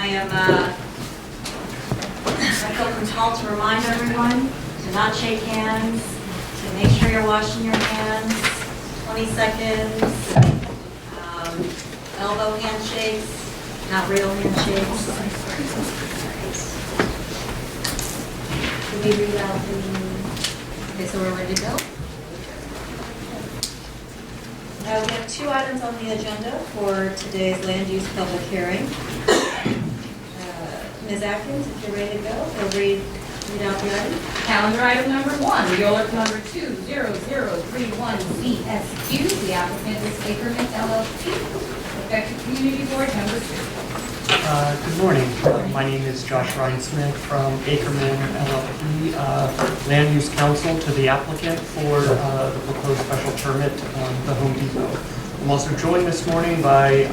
I feel compelled to remind everyone to not shake hands, to make sure you're washing your hands, 20 seconds, elbow handshakes, not real handshakes. Can we read out the, okay, so we're ready to go? We have 2 items on the agenda for today's land use public hearing. Ms. Atkins, if you're ready to go, we'll read out the item. Calendar item number 1, Real Alert number 20031CSQ. The applicant is Ackerman LLP. Effective Community Board number 2. Good morning. My name is Josh Smith from Ackerman LLP, Land Use Counsel to the applicant for the proposed special permit, the Home Depot. I'm also joined this morning by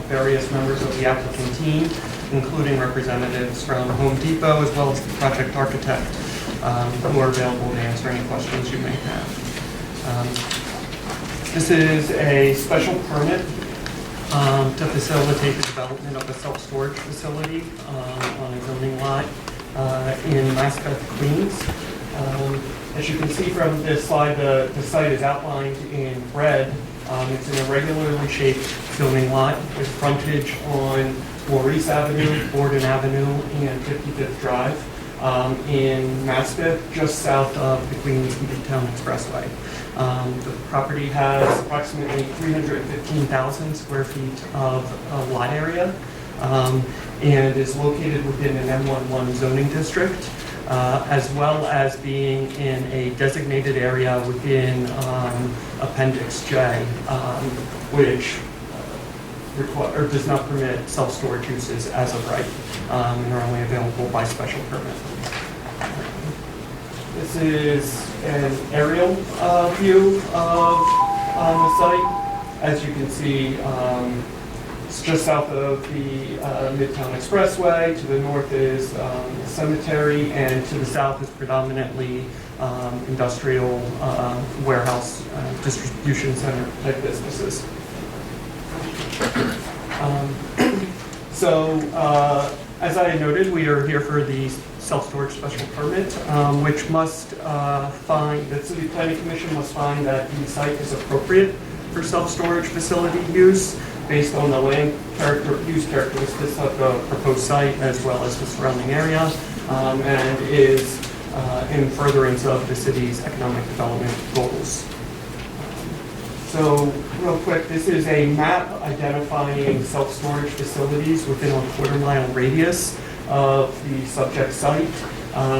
various members of the applicant team, including representatives from Home Depot as well as the project architect, who are available to answer any questions you may have. This is a special permit to facilitate the development of a self-storage facility on a zoning lot in Maspeth, Queens. As you can see from this slide, the site is outlined in red. It's an irregularly shaped zoning lot with frontage on Maurice Avenue, Borden Avenue, and 55th Drive in Maspeth, just south of the Queens Uptown Expressway. The property has approximately 315,000 square feet of lot area and is located within an M11 zoning district, as well as being in a designated area within Appendix J, which does not permit self-storage uses as of right, and are only available by special permit. This is an aerial view of the site. As you can see, it's just south of the Midtown Expressway. To the north is the cemetery, and to the south is predominantly industrial warehouse distribution center type businesses. As I noted, we are here for the self-storage special permit, which must the City Planning Commission must find that the site is appropriate for self-storage facility use based on the land use characteristics of the proposed site as well as the surrounding area, and is in furtherance of the city's economic development goals. So real quick, this is a map identifying self-storage facilities within a quarter-mile radius of the subject site,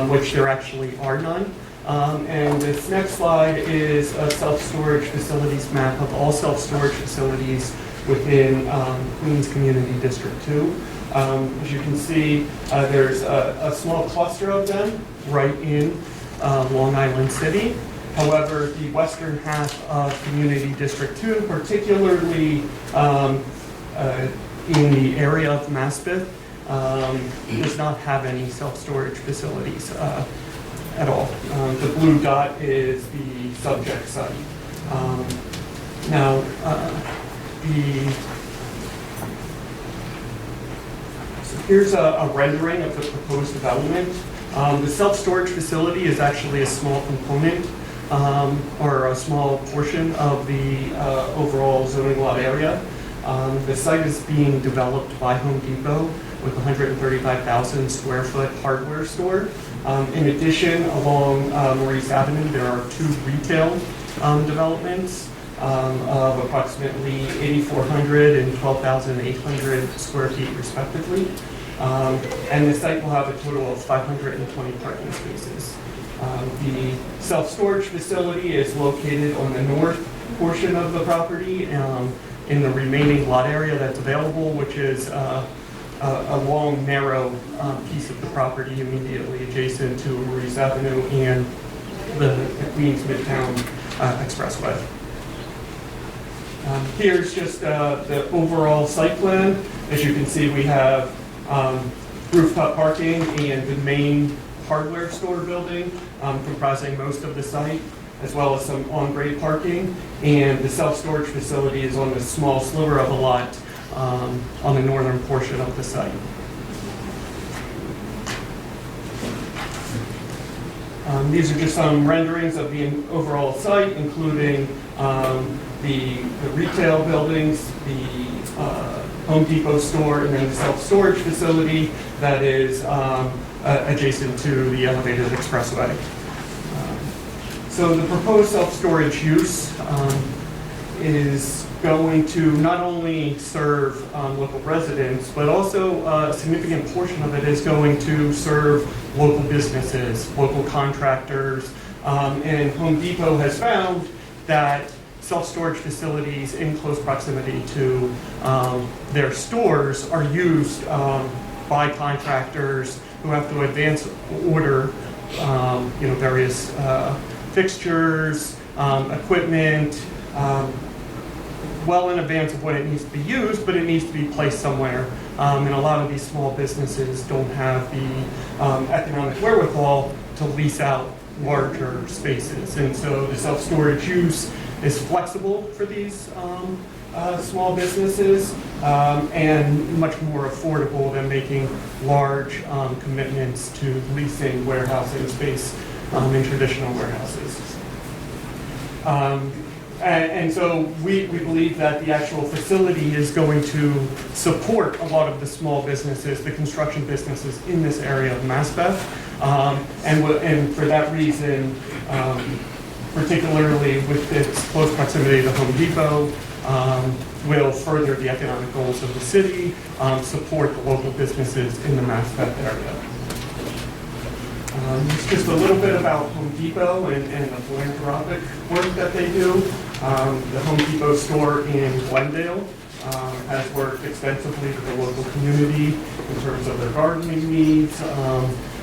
which there actually are none. And this next slide is a self-storage facilities map of all self-storage facilities within Queens Community District 2. As you can see, there's a small cluster of them right in Long Island City. However, the western half of Community District 2, particularly in the area of Maspeth, does not have any self-storage facilities at all. The blue dot is the subject site. So here's a rendering of the proposed development. The self-storage facility is actually a small component or a small portion of the overall zoning lot area. The site is being developed by Home Depot with 135,000 square foot hardware store. In addition, along Maurice Avenue, there are 2 retail developments of approximately 8,400 and 12,800 square feet respectively. And the site will have a total of 520 parking spaces. The self-storage facility is located on the north portion of the property in the remaining lot area that's available, which is a long, narrow piece of the property immediately adjacent to Maurice Avenue and the Queens Midtown Expressway. Here's just the overall site plan. As you can see, we have rooftop parking and the main hardware store building comprising most of the site, as well as some on-grade parking, and the self-storage facility is on a small sliver of a lot on the northern portion of the site. These are just some renderings of the overall site, including the retail buildings, the Home Depot store, and then the self-storage facility that is adjacent to the elevated expressway. So the proposed self-storage use is going to not only serve local residents, but also a significant portion of it is going to serve local businesses, local contractors, and Home Depot has found that self-storage facilities in close proximity to their stores are used by contractors who have to advance order, various fixtures, equipment, well in advance of when it needs to be used, but it needs to be placed somewhere. And a lot of these small businesses don't have the economic wherewithal to lease out larger spaces. And so the self-storage use is flexible for these small businesses and much more affordable than making large commitments to leasing warehousing space in traditional warehouses. And so we believe that the actual facility is going to support a lot of the small businesses, the construction businesses in this area of Maspeth. And for that reason, particularly with its close proximity to Home Depot, will further the economic goals of the city, support the local businesses in the Maspeth area. Just a little bit about Home Depot and the philanthropic work that they do. The Home Depot store in Glendale has worked extensively with the local community in terms of their gardening needs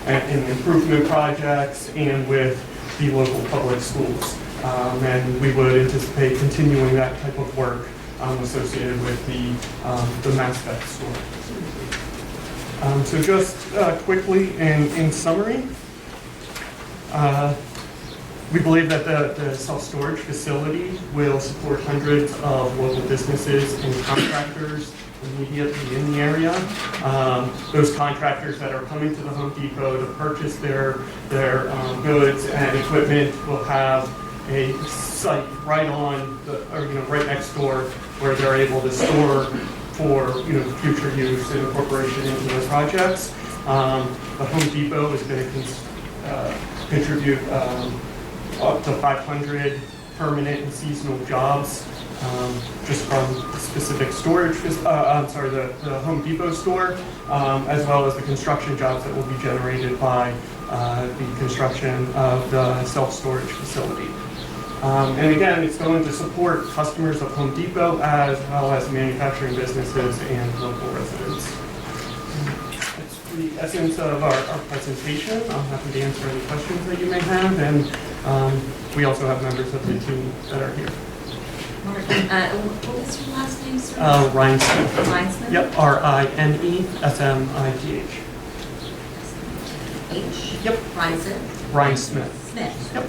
and improvement projects and with the local public schools. And we would anticipate continuing that type of work associated with the Maspeth store. So just quickly in summary, we believe that the self-storage facility will support hundreds of local businesses and contractors immediately in the area. Those contractors that are coming to the Home Depot to purchase their goods and equipment will have a site right right next door where they're able to store for future use and incorporation into their projects. The Home Depot is going to contribute up to 500 permanent and seasonal jobs just from specific storage, the Home Depot store, as well as the construction jobs that will be generated by the construction of the self-storage facility. And again, it's going to support customers of Home Depot as well as manufacturing businesses and local residents. That's the essence of our presentation. I'm happy to answer any questions that you may have, and we also have members of the team that are here. What was your last name, sir? Ryan Smith. Ryan Smith? Yep, RINESMITH. H? Yep. Ryan Smith? Ryan Smith. Smith? Yep.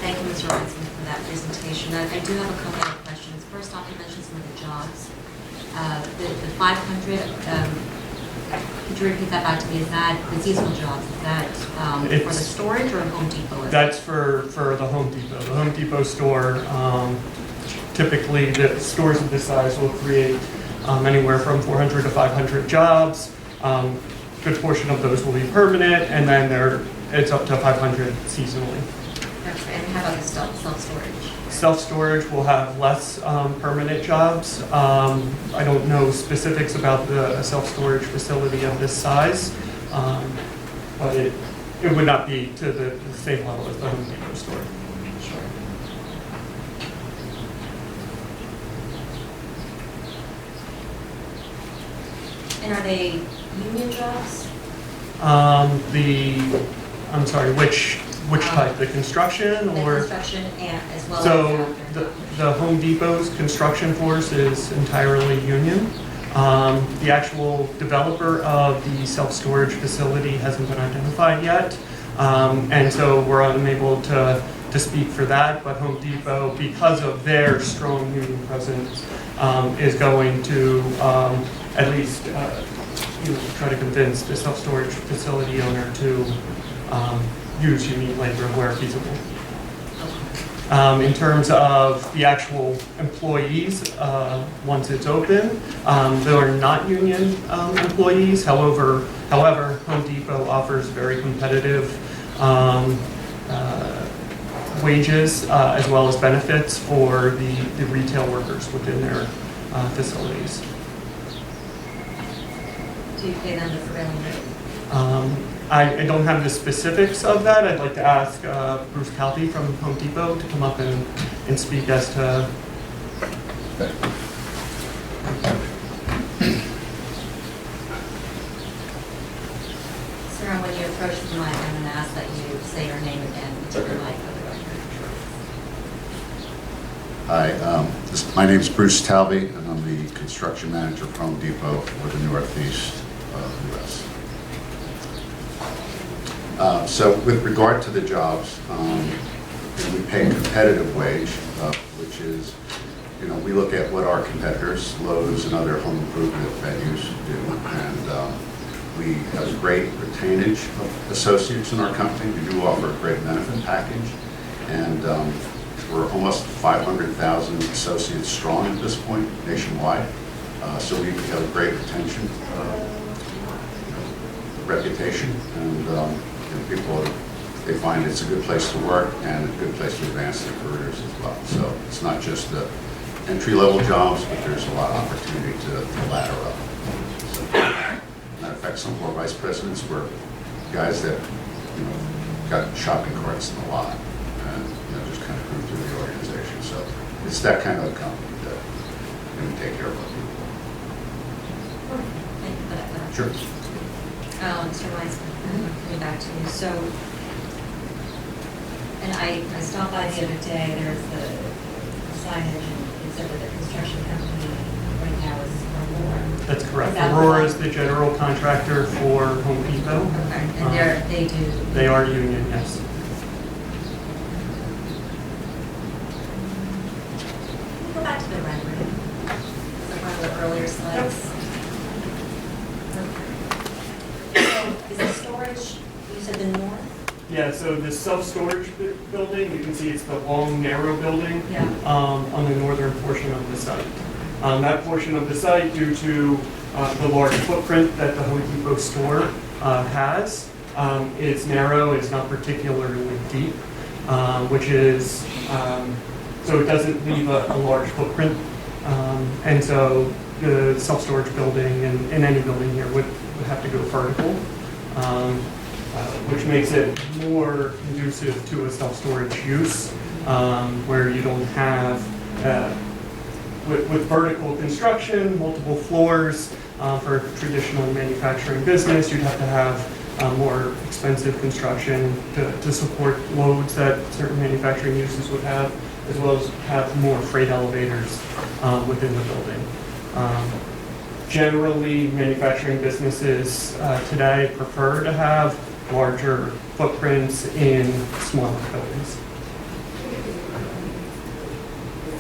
Thank you, Mr. Ryan Smith, for that presentation. I do have a couple of questions. First off, you mentioned some of the jobs. The 500, could you repeat that back to me? Is that the seasonal jobs? Is that for the storage or Home Depot? That's for the Home Depot. The Home Depot store, typically the stores of this size will create anywhere from 400 to 500 jobs. Good portion of those will be permanent, and then it's up to 500 seasonally. Okay, and how about the self-storage? Self-storage will have less permanent jobs. I don't know specifics about the self-storage facility of this size, but it would not be to the same level as the Home Depot store. Sure. And are they union jobs? I'm sorry, which type? The construction or? The construction and as well So as the Home Depot's construction force is entirely union. The actual developer of the self-storage facility hasn't been identified yet. And so we're unable to speak for that, but Home Depot, because of their strong union presence, is going to at least try to convince the self-storage facility owner to use union labor where feasible. In terms of the actual employees, once it's open, they are not union employees. However, Home Depot offers very competitive wages as well as benefits for the retail workers within their facilities. Do you pay them the prevailing rate? I don't have the specifics of that. I'd like to ask Bruce Calvi from Home Depot to come up and speak as to. Sir, when you approach the mic, I'm going to ask that you say your name again to the mic for the record. Hi, my name is Bruce Talby, and I'm the construction manager for Home Depot for the Northeast U.S. So with regard to the jobs, we pay a competitive wage, which is, we look at what our competitors, Lowe's and other home improvement venues do, and we have a great retainage of associates in our company. We do offer a great benefit package, and we're almost 500,000 associates strong at this point nationwide. So we have a great retention, reputation, and people, they find it's a good place to work and a good place to advance their careers as well. So it's not just the entry-level jobs, but there's a lot of opportunity to ladder up. So, matter of fact, some of our vice presidents were guys that got shopping carts in the lot and just kind of grew through the organization. So it's that kind of company that we take care of our people. Thank you for that. Sure. Mr. Weissman, coming back to you. So, and I stopped by the other day, there's the signage, and it said that the construction company right now is Aurora. That's correct. Is that Aurora is the general contractor for Home Depot. Okay, and they do. They are union, yes. Can we go back to the rendering? So one of the earlier slides. Is the storage, you said the north? Yeah, so the self-storage building, you can see it's the long, narrow building Yeah. on the northern portion of the site. That portion of the site, due to the large footprint that the Home Depot store has, it's narrow, it's not particularly deep, which is, so it doesn't leave a large footprint. And so the self-storage building and any building here would have to go vertical. Which makes it more conducive to a self-storage use, where you don't have, with vertical construction, multiple floors for a traditional manufacturing business, you'd have to have more expensive construction to support loads that certain manufacturing uses would have, as well as have more freight elevators within the building. Generally, manufacturing businesses today prefer to have larger footprints in smaller buildings.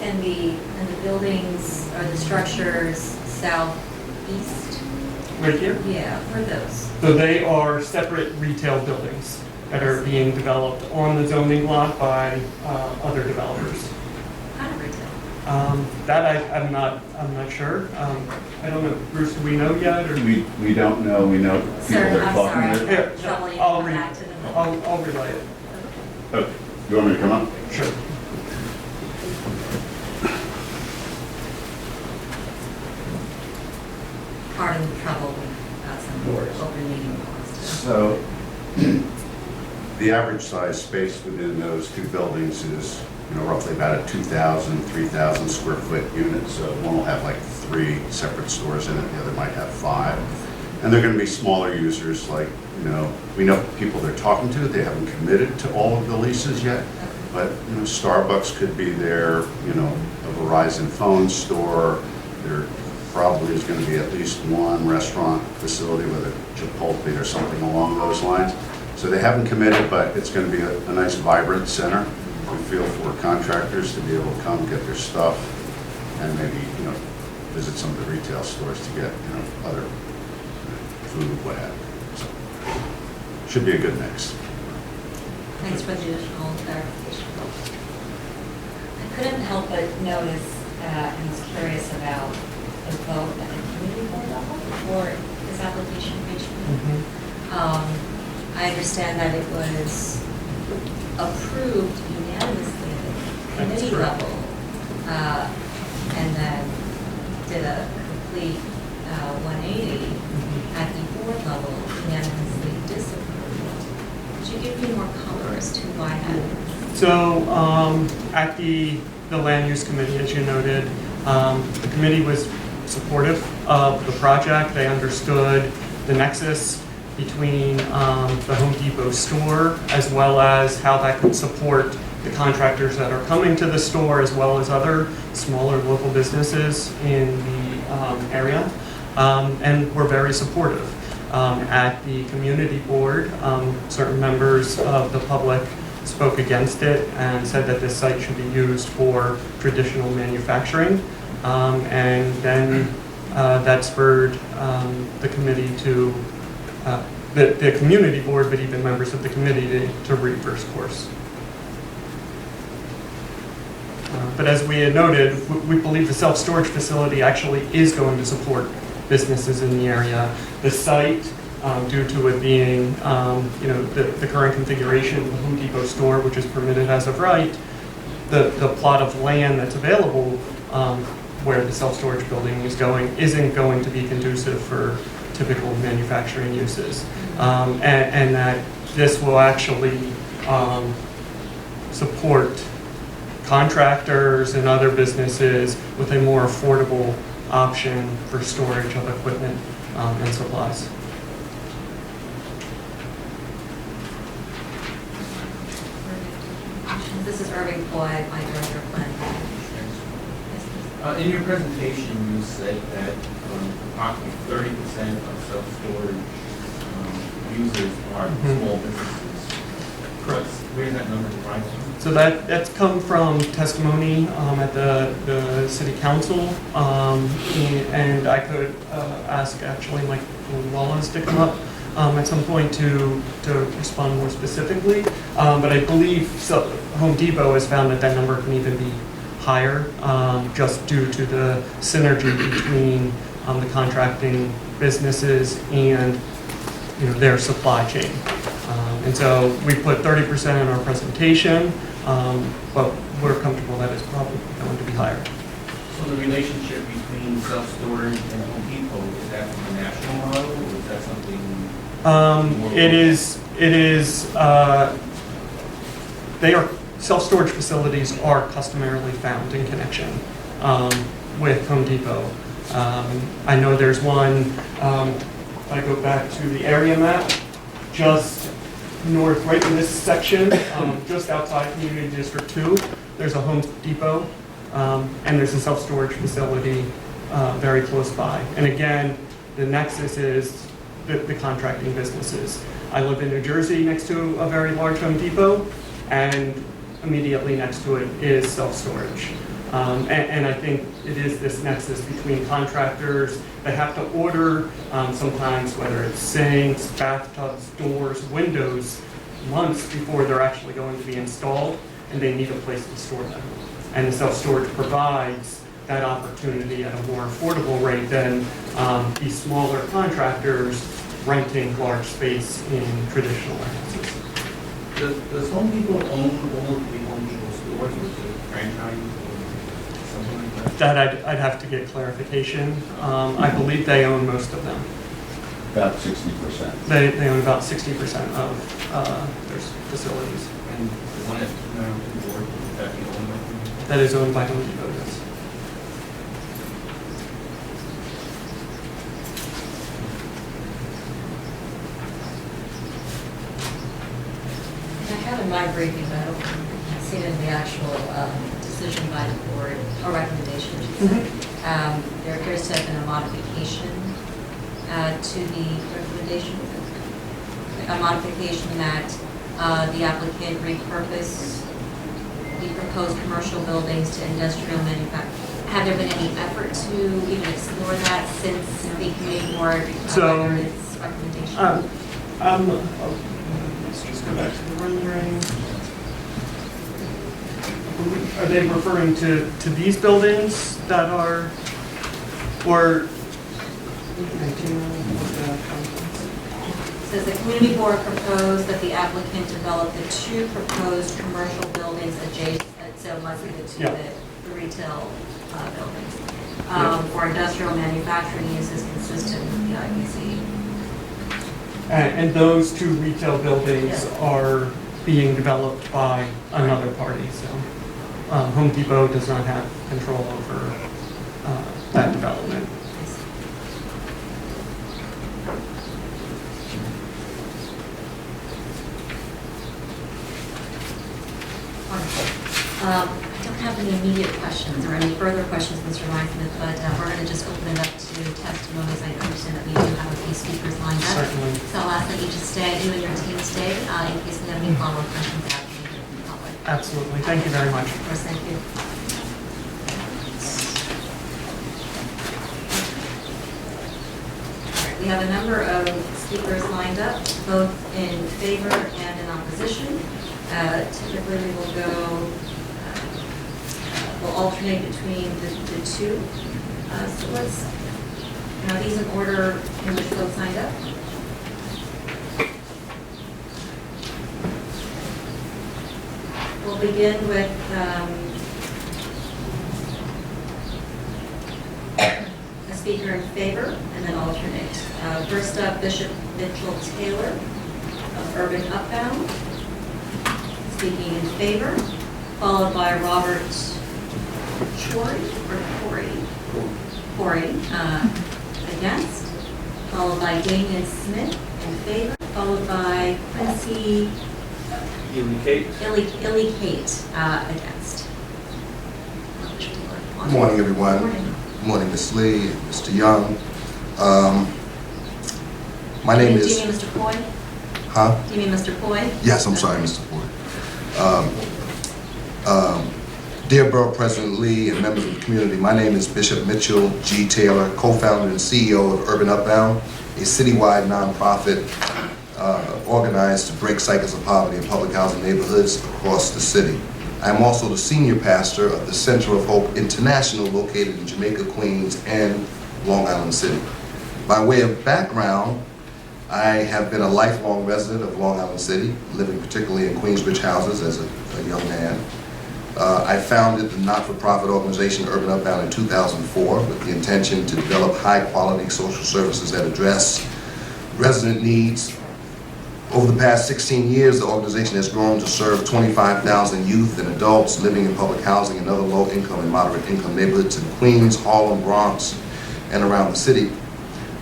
And the buildings or the structures southeast? Right here? Yeah, what are those? So they are separate retail buildings that are being developed on the zoning lot by other developers. What kind of retail? That I'm not sure. I don't know, Bruce, do we know yet? Or? We don't know. We know people Sir, that are I'm talking sorry. to. Here, Trouble you I'll come read. back to them. I'll relay it. Oh, you want me to come up? Sure. Pardon the trouble with some open meeting laws. So, the average size space within those two buildings is, roughly about a 2,000, 3,000 square foot unit. So one will have like 3 separate stores in it, the other might have 5. And they're going to be smaller users, like, we know people they're talking to, they haven't committed to all of the leases yet. But, Starbucks could be there, a Verizon phone store. There probably is going to be at least one restaurant facility with a Chipotle or something along those lines. So they haven't committed, but it's going to be a nice, vibrant center. We feel for contractors to be able to come get their stuff and maybe, visit some of the retail stores to get, other food, what have you. So, should be a good mix. Thanks for the additional clarification. I couldn't help but notice, and was curious about the vote at the community board level before this application reached me. I understand that it was approved unanimously at the That's committee correct. level, and then did a complete 180 at the board level, unanimously disapproved. Could you give me more color as to why that is? So at the land use committee, as you noted, the committee was supportive of the project. They understood the nexus between the Home Depot store as well as how that could support the contractors that are coming to the store as well as other smaller local businesses in the area, and were very supportive. At the community board, certain members of the public spoke against it and said that this site should be used for traditional manufacturing. And then that spurred the committee to, the community board, but even members of the committee to reverse course. But as we had noted, we believe the self-storage facility actually is going to support businesses in the area. The site, due to it being, the current configuration of the Home Depot store, which is permitted as of right, the plot of land that's available where the self-storage building is going isn't going to be conducive for typical manufacturing uses. And that this will actually support contractors and other businesses with a more affordable option for storage of equipment and supplies. This is Irving Floyd, my director of planning. Yes, In your presentation, you said that approximately 30% of self-storage users are small businesses. Correct. Where's that number derived from? So that's come from testimony at the city council, and I could ask actually Mike Wallace to come up at some point to respond more specifically. But I believe Home Depot has found that number can even be higher, just due to the synergy between the contracting businesses and their supply chain. And so we put 30% in our presentation, but we're comfortable that it's probably going to be higher. So the relationship between self-storage and Home Depot, is that from a national model, or is that something? It is, self-storage facilities are customarily found in connection with Home Depot. I know there's one, if I go back to the area map, just north, right in this section, just outside Community District 2, there's a Home Depot, and there's a self-storage facility very close by. And again, the nexus is the contracting businesses. I live in New Jersey next to a very large Home Depot, and immediately next to it is self-storage. And I think it is this nexus between contractors that have to order sometimes, whether it's sinks, bathtubs, doors, windows, months before they're actually going to be installed, and they need a place to store them. And the self-storage provides that opportunity at a more affordable rate than these smaller contractors renting large space in traditional warehouses. Does Home Depot own all of the Home Depot stores, or is it franchise, or something like that? That I'd have to get clarification. I believe they own most of them. About 60%. They own about 60% of their facilities. And the one at Board, is that the only one? That is owned by Home Depot, yes. I have in my briefing, but I don't see it in the actual decision by the board, or recommendation, I should say. There appears to have been a modification to the recommendation. A modification that the applicant repurpose the proposed commercial buildings to industrial Have there been any effort to even explore that since the committee board So, rendered its recommendation? Let's just go back to the rendering. Are they referring to these buildings that are, or? Says the community board proposed that the applicant develop the two proposed commercial buildings adjacent, so it must be the two, Yeah. the retail buildings. Yeah. For industrial manufacturing uses consistent with the IBC. And those two retail buildings Yeah. are being developed by another party, so Home Depot does not have control over that development. Wonderful. I don't have any immediate questions or any further questions, Mr. Smith, but we're going to just open it up to testimonies. I understand that we do have a few speakers lined up. Certainly. So I'll ask that you just stay, you and your team stay, in case we have any follow-up questions after we hear from the public. Absolutely. Thank you very much. Of course, thank you. All right, we have a number of speakers lined up, both in favor and in opposition. Typically, we will go, we'll alternate between the two. So let's, are these in order in which folks signed up? We'll begin with a speaker in favor and then alternate. First up, Bishop Mitchell Taylor of Urban Uptown, speaking in favor, followed by Robert Corey, against, followed by Damian Smith in favor, followed by Quincy Illy Kate against. Good morning, everyone. Morning. Good morning, Ms. Lee, Mr. Young. My name Do is... you mean Mr. Coy? Huh? Do you mean Mr. Coy? Yes, I'm sorry, Mr. Ford. Dear Borough President Lee and members of the community, my name is Bishop Mitchell G. Taylor, co-founder and CEO of Urban Uptown, a citywide nonprofit organized to break cycles of poverty in public housing neighborhoods across the city. I am also the senior pastor of the Center of Hope International, located in Jamaica, Queens, and Long Island City. By way of background, I have been a lifelong resident of Long Island City, living particularly in Queensbridge houses as a young man. I founded the not-for-profit organization Urban Uptown in 2004 with the intention to develop high-quality social services that address resident needs. Over the past 16 years, the organization has grown to serve 25,000 youth and adults living in public housing and other low-income and moderate-income neighborhoods in Queens, Harlem, Bronx, and around the city.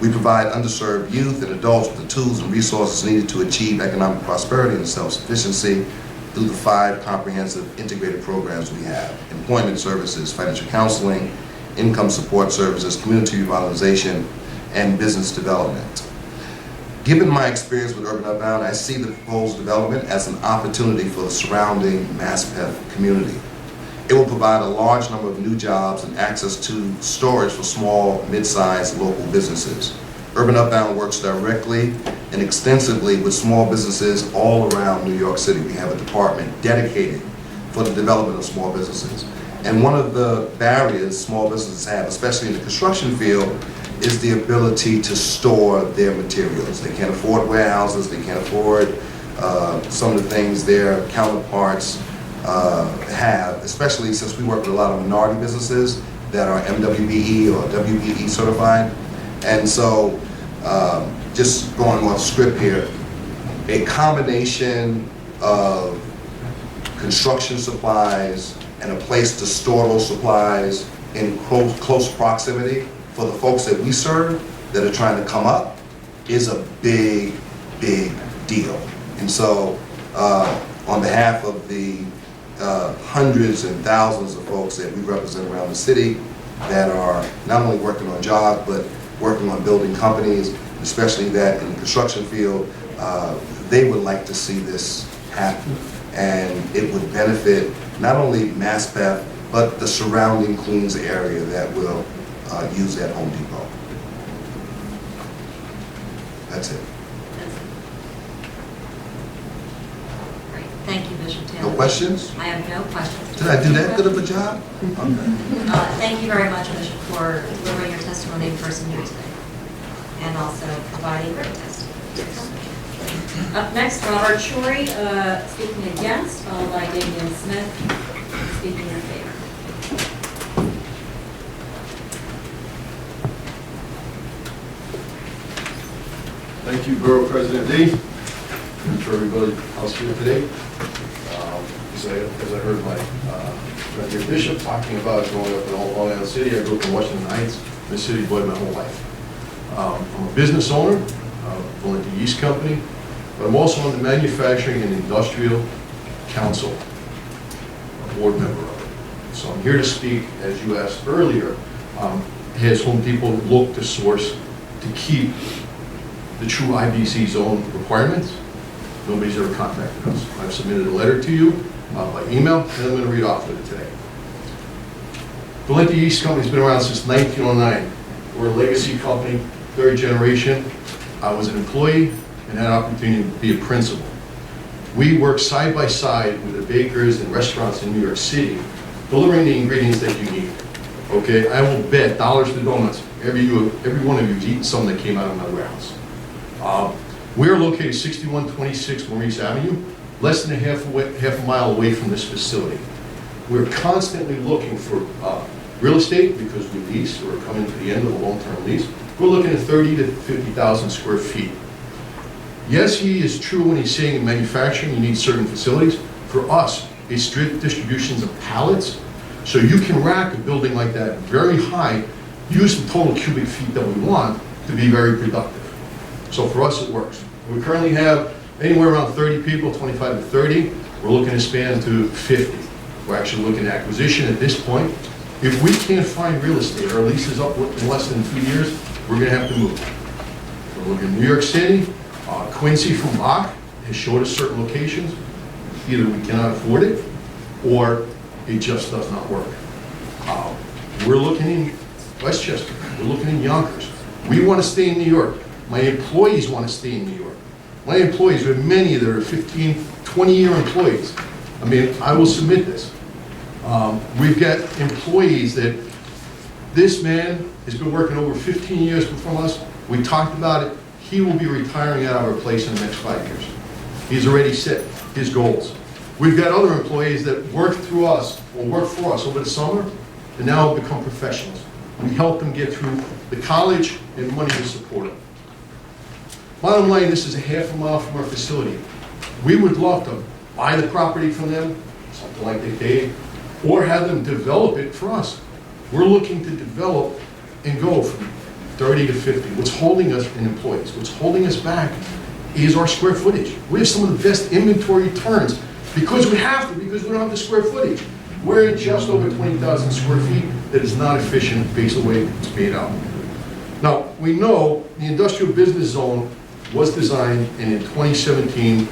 We provide underserved youth and adults with the tools and resources needed to achieve economic prosperity and self-sufficiency through the 5 comprehensive integrated programs we have: employment services, financial counseling, income support services, community revitalization, and business development. Given my experience with Urban Uptown, I see the proposed development as an opportunity for the surrounding Maspeth community. It will provide a large number of new jobs and access to storage for small, mid-sized local businesses. Urban Uptown works directly and extensively with small businesses all around New York City. We have a department dedicated for the development of small businesses. And one of the barriers small businesses have, especially in the construction field, is the ability to store their materials. They can't afford warehouses, they can't afford some of the things their counterparts have, especially since we work with a lot of minority businesses that are MWBE or WBE certified. And so, just going off script here, a combination of construction supplies and a place to store those supplies in close proximity for the folks that we serve that are trying to come up is a big, big deal. And so, on behalf of the hundreds and thousands of folks that we represent around the city that are not only working on jobs, but working on building companies, especially that in the construction field, they would like to see this happen. And it would benefit not only Maspeth, but the surrounding Queens area that will use that Home Depot. That's it. Great, thank you, Bishop Taylor. No questions? I have no questions. Did I do that good of a job? Okay. Thank you very much, Bishop, for delivering your testimony in person here today, and also providing written testimony. Up next, Robert Shorey, speaking against, followed by Damian Smith, speaking in favor. Thank you, Borough President Lee, and for everybody else here today. As I heard my friend here, Bishop, talking about growing up in Long Island City, I grew up in Washington Heights, been a city boy my whole life. I'm a business owner of Valenti Yeast Company, but I'm also on the Manufacturing and Industrial Council, a board member of it. So I'm here to speak, as you asked earlier, has Home Depot looked to source to keep the true IBC zone requirements? Nobody's ever contacted us. I've submitted a letter to you by email, and I'm going to read off of it today. Valenti Yeast Company's been around since 1909. We're a legacy company, third generation. I was an employee and had an opportunity to be a principal. We work side by side with the bakers and restaurants in New York City, delivering the ingredients that you need. Okay, I will bet dollars to donuts, every one of you has eaten something that came out of my warehouse. We're located 6126 Maurice Avenue, less than half a mile away from this facility. We're constantly looking for real estate because we lease, or coming to the end of a long-term lease. We're looking at 30 to 50,000 square feet. Yes, he is true when he's saying in manufacturing you need certain facilities. For us, it's distributions of pallets, so you can rack a building like that very high, use the total cubic feet that we want to be very productive. So for us, it works. We currently have anywhere around 30 people, 25 to 30. We're looking to expand to 50. We're actually looking at acquisition at this point. If we can't find real estate, our lease is up in less than 2 years, we're going to have to move. We're looking at New York City. Quincy from Bach has showed us certain locations. Either we cannot afford it, or it just does not work. We're looking in Westchester. We're looking in Yonkers. We want to stay in New York. My employees want to stay in New York. My employees, we have many that are 15, 20-year employees. I mean, I will submit this. We've got employees that this man has been working over 15 years from us. We talked about it. He will be retiring out of our place in the next 5 years. He's already set his goals. We've got other employees that work through us or work for us over the summer and now have become professionals. We help them get through the college and money to support them. Bottom line, this is a half a mile from our facility. We would love to buy the property from them, something like they paid, or have them develop it for us. We're looking to develop and go from 30 to 50. What's holding us in employees, what's holding us back is our square footage. We have some of the best inventory turns because we have to, because we don't have the square footage. We're at just over 20,000 square feet that is not efficient based on the way it's made out. Now, we know the industrial business zone was designed, and in 2017,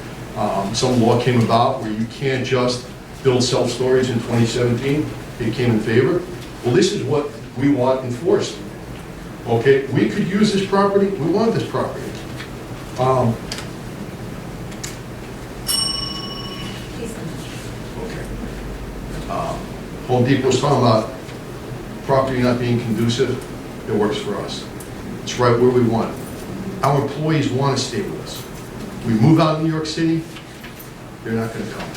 some law came about where you can't just build self-storage in 2017. It came in favor. Well, this is what we want enforced. Okay, we could use this property. We want this property. Okay. Home Depot's talking about property not being conducive. It works for us. It's right where we want it. Our employees want to stay with us. We move out in New York City, they're not going to come.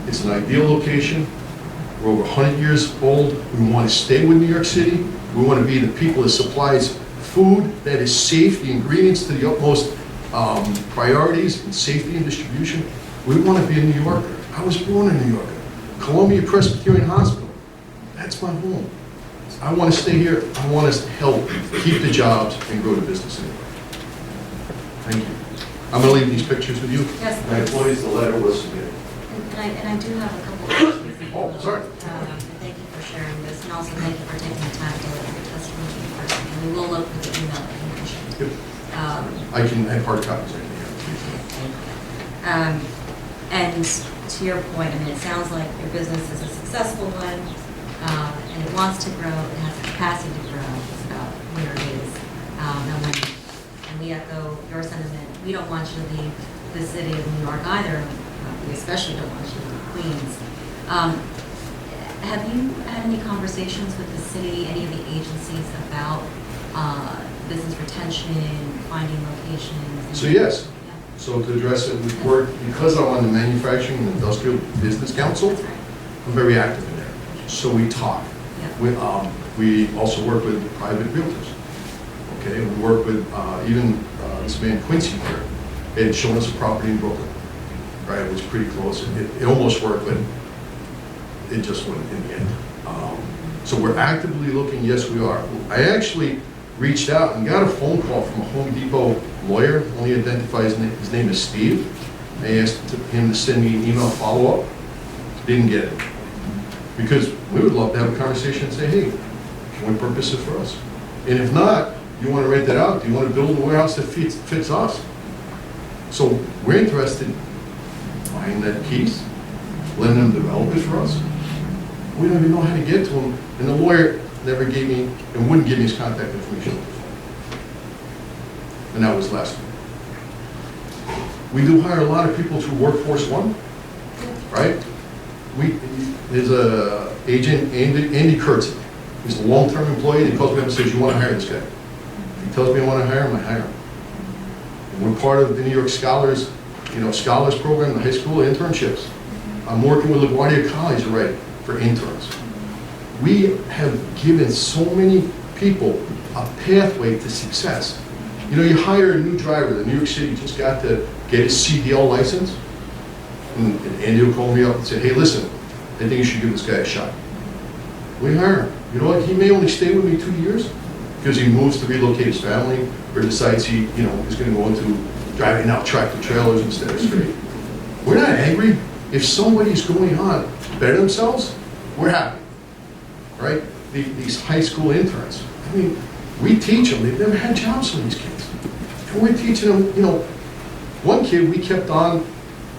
It's an ideal location. We're over 100 years old. We want to stay with New York City. We want to be the people that supplies food that is safe, the ingredients to the utmost priorities in safety and distribution. We want to be a New Yorker. I was born a New Yorker. Columbia Presbyterian Hospital. That's my home. I want to stay here. I want us to help keep the jobs and grow the business in New York. Thank you. I'm going to leave these pictures with you. Yes, My employees, the letter was submitted. And I do have a couple of questions. Oh, sorry. Thank you for sharing this, and also thank you for taking the time to look at the testimony in person. And we will look for the email that you mentioned. Yep. I can have hard copies. And to your point, I mean, it sounds like your business is a successful one. and it wants to grow, it has the capacity to grow, it's about where it is. And we echo your sentiment, we don't want you to leave the city of New York either, we especially don't want you to leave Queens. Have you had any conversations with the city, any of the agencies about business retention, finding locations? So yes, Yeah. so to address it, we work, because I'm on the Manufacturing and Industrial Business Council, That's right. I'm very active in there. So we talk. Yeah. We also work with private realtors. Okay, we work with even this man Quincy here. They had shown us a property in Brooklyn. Right, it was pretty close. It almost worked, but it just wouldn't in the end. So we're actively looking. Yes, we are. I actually reached out and got a phone call from a Home Depot lawyer. Only identifies his name is Steve. I asked him to send me an email follow-up. Didn't get it. Because we would love to have a conversation and say, hey, can we purpose it for us? And if not, you want to rent it out? Do you want to build a warehouse that fits us? So we're interested in buying that piece, letting them develop it for us. We don't even know how to get to him, and the lawyer never gave me, and wouldn't give me his contact information. And that was last week. We do hire a lot of people through Workforce One, right? There's a agent, Andy Kurtz. He's a long-term employee, and he calls me up and says, you want to hire this guy? He tells me I want to hire him, I hire him. And we're part of the New York Scholars, Scholars Program, the high school internships. I'm working with LaGuardia College already for interns. We have given so many people a pathway to success. You hire a new driver. The New York City just got to get his CDL license. And Andy will call me up and say, hey, listen, I think you should give this guy a shot. We hire him. You know what? He may only stay with me 2 years because he moves to relocate his family or decides he, is going to go into driving out tractor trailers instead of straight. We're not angry. If somebody's going on to better themselves, we're happy, right? These high school interns. I mean, we teach them. They've never had jobs for these kids. And we're teaching them, one kid we kept on,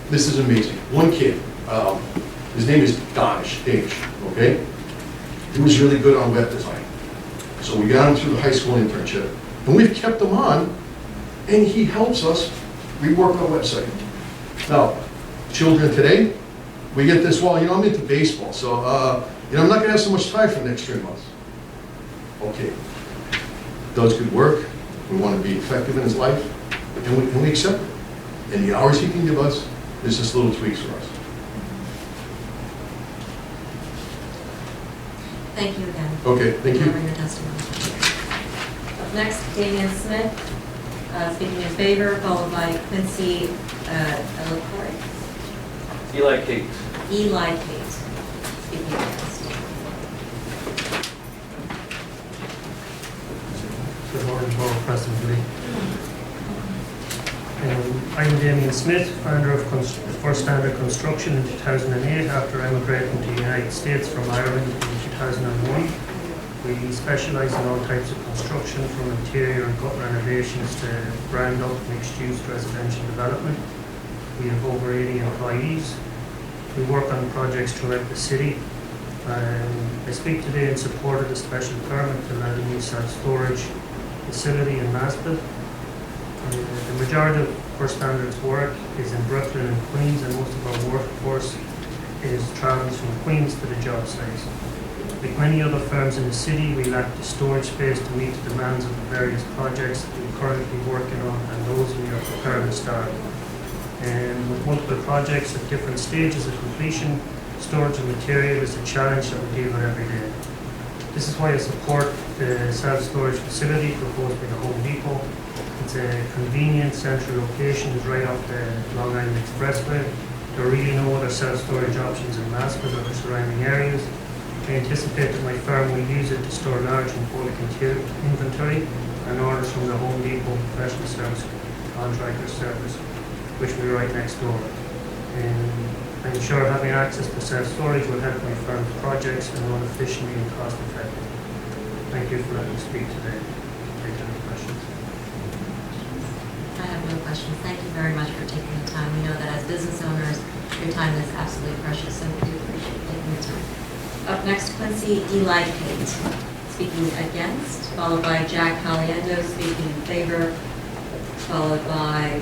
this is amazing. One kid, his name is Danish, okay? He was really good on web design. So we got him through the high school internship. And we've kept him on, and he helps us rework our website. Now, children today, we get this, well, I'm into baseball, so, I'm not gonna have so much time for the next 3 months. Okay, does good work, we wanna be effective in his life, and we accept it. And the hours he can give us is just little tweaks for us. Thank you again. Okay, thank you. For your testimony. Up next, Damian Smith, speaking in favor, followed by Quincy Ellicott. Eli Kate. Eli Kate, speaking against. Good morning, Borough President Lee. I'm Damian Smith, founder of First Standard Construction in 2008 after emigrating to the United States from Ireland in 2001. We specialise in all types of construction, from interior and gut renovations to ground-up mixed-use residential development. We have over 80 employees. We work on projects throughout the city. I speak today in support of the special permit to allow the new self-storage facility in Maspeth. The majority of First Standard's work is in Brooklyn and Queens, and most of our workforce travels from Queens to the job sites. Like many other firms in the city, we lack the storage space to meet the demands of the various projects we're currently working on and those we are preparing to start. And with multiple projects at different stages of completion, storage of material is a challenge that we deal with every day. This is why I support the self-storage facility proposed by the Home Depot. It's a convenient central location, it's right off the Long Island Expressway. There are really no other self-storage options in Maspeth or the surrounding areas. I anticipate that my firm will use it to store large and bulk inventory and orders from the Home Depot professional service contractor service, which will be right next door. And I'm sure having access to self-storage will help my firm's projects and run efficiently and cost effectively. Thank you for letting me speak today. Take any questions. I have no questions. Thank you very much for taking the time. We know that as business owners, your time is absolutely precious, so we do appreciate taking the time. Up next, Quincy Eli Kate, speaking against, followed by Jack Caliendo, speaking in favor, followed by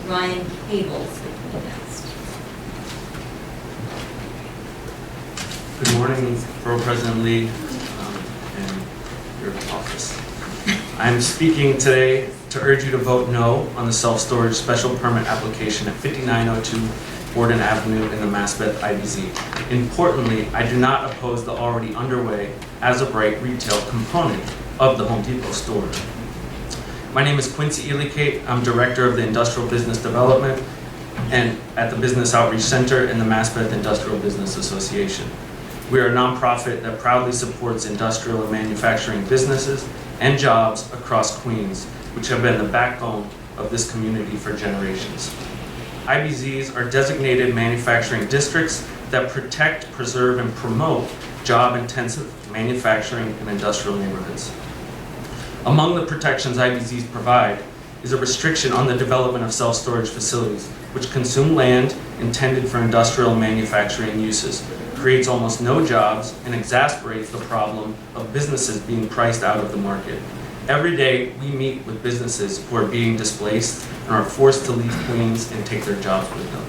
Ryan Cable, speaking against. Good morning, Borough President Lee, and your office. I'm speaking today to urge you to vote no on the self-storage special permit application at 5902 Borden Avenue in the Maspeth IBZ. Importantly, I do not oppose the already underway as of right retail component of the Home Depot store. My name is Quincy Elikate. I'm Director of the Industrial Business Development and at the Business Outreach Center in the Maspeth Industrial Business Association. We are a nonprofit that proudly supports industrial and manufacturing businesses and jobs across Queens, which have been the backbone of this community for generations. IBZs are designated manufacturing districts that protect, preserve, and promote job-intensive manufacturing and industrial neighborhoods. Among the protections IBZs provide is a restriction on the development of self-storage facilities, which consume land intended for industrial and manufacturing uses, creates almost no jobs, and exacerbates the problem of businesses being priced out of the market. Every day, we meet with businesses who are being displaced and are forced to leave Queens and take their jobs with them.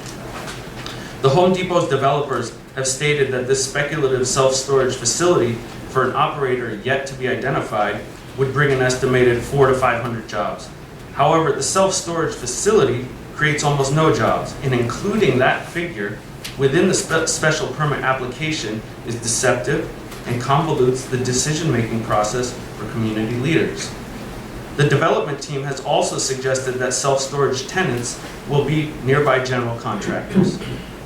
The Home Depot's developers have stated that this speculative self-storage facility for an operator yet to be identified would bring an estimated 400 to 500 jobs. However, the self-storage facility creates almost no jobs, and including that figure within the special permit application is deceptive and convolutes the decision-making process for community leaders. The development team has also suggested that self-storage tenants will be nearby general contractors.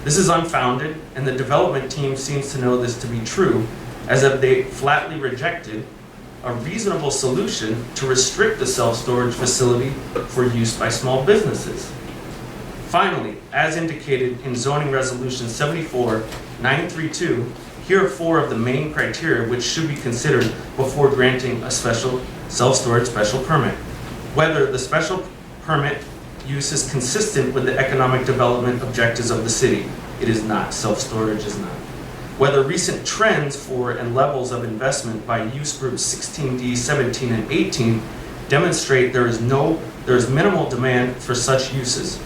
This is unfounded, and the development team seems to know this to be true, as if they flatly rejected a reasonable solution to restrict the self-storage facility for use by small businesses. Finally, as indicated in Zoning Resolution 74-932, here are 4 of the main criteria which should be considered before granting a special self-storage special permit. Whether the special permit use is consistent with the economic development objectives of the city. It is not. Self-storage is not. Whether recent trends for and levels of investment by use groups 16D, 17, and 18 demonstrate there is minimal demand for such uses.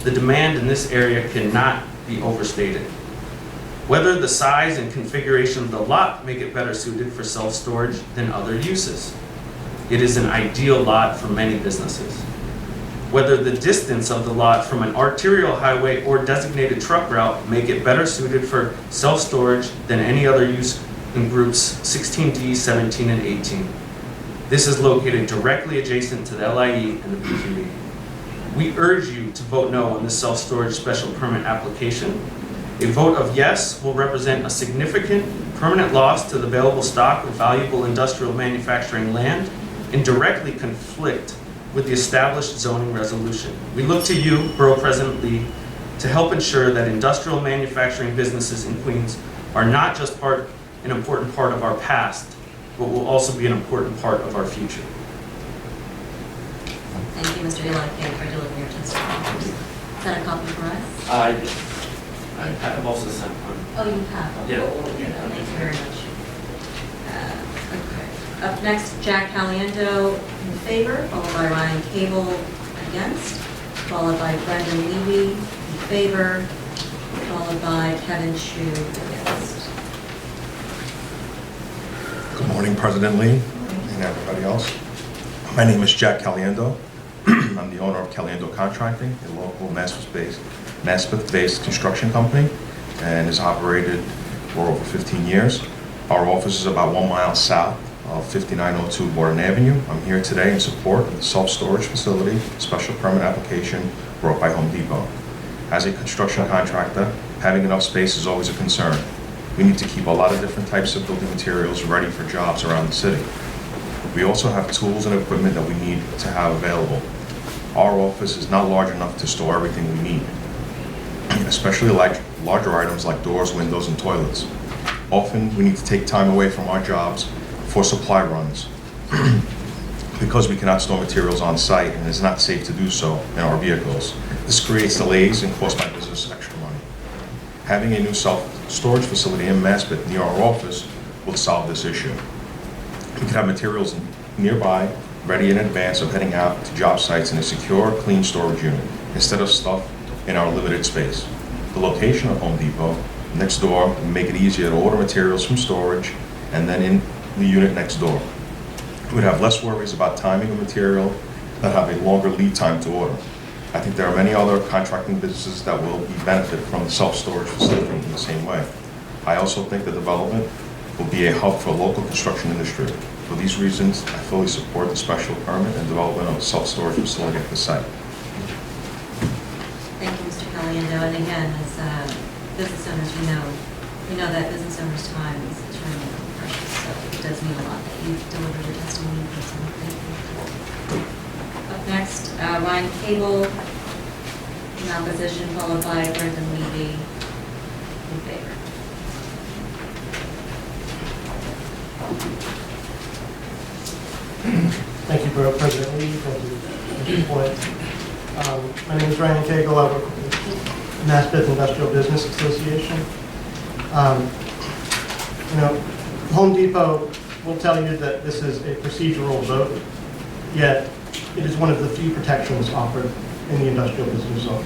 The demand in this area cannot be overstated. Whether the size and configuration of the lot make it better suited for self-storage than other uses. It is an ideal lot for many businesses. Whether the distance of the lot from an arterial highway or designated truck route make it better suited for self-storage than any other use in groups 16D, 17, and 18. This is located directly adjacent to the LIE and the PQE. We urge you to vote no on this self-storage special permit application. A vote of yes will represent a significant permanent loss to the available stock of valuable industrial manufacturing land and directly conflict with the established zoning resolution. We look to you, Borough President Lee, to help ensure that industrial manufacturing businesses in Queens are not just an important part of our past, but will also be an important part of our future. Thank you, Mr. Eli Kate, for delivering your testimony. Is that a copy for us? I have also sent one. Oh, you have? Yeah. Thank you very much. Okay. Up next, Jack Caliendo in favor, followed by Ryan Cable against, followed by Brendan Levy in favor, followed by Kevin Chu against. Good morning, President Lee and everybody else. My name is Jack Caliendo. I'm the owner of Caliendo Contracting, a local Maspeth-based construction company, and has operated for over 15 years. Our office is about 1 mile south of 5902 Borden Avenue. I'm here today in support of the self-storage facility special permit application brought by Home Depot. As a construction contractor, having enough space is always a concern. We need to keep a lot of different types of building materials ready for jobs around the city. We also have tools and equipment that we need to have available. Our office is not large enough to store everything we need, especially larger items like doors, windows, and toilets. Often, we need to take time away from our jobs for supply runs because we cannot store materials on site and it's not safe to do so in our vehicles. This creates delays and costs my business extra money. Having a new self-storage facility in Maspeth near our office will solve this issue. We could have materials nearby, ready in advance of heading out to job sites in a secure, clean storage unit, instead of stuff in our limited space. The location of Home Depot next door will make it easier to order materials from storage and then in the unit next door. We would have less worries about timing of material that have a longer lead time to order. I think there are many other contracting businesses that will benefit from the self-storage facility in the same way. I also think the development will be a hub for local construction industry. For these reasons, I fully support the special permit and development of a self-storage facility at the site. Thank you, Mr. Caliendo. And again, as business owners, we know that business owners' time is extremely precious, so it does mean a lot that you delivered your testimony in person. Thank you. Up next, Ryan Cable, in opposition, followed by Brendan Levy, in favor. Thank you, Borough President Lee. Thank you, Mr. Floyd. My name is Ryan Cagle. I work with the Maspeth Industrial Business Association. Home Depot will tell you that this is a procedural vote, yet it is one of the few protections offered in the industrial business zone.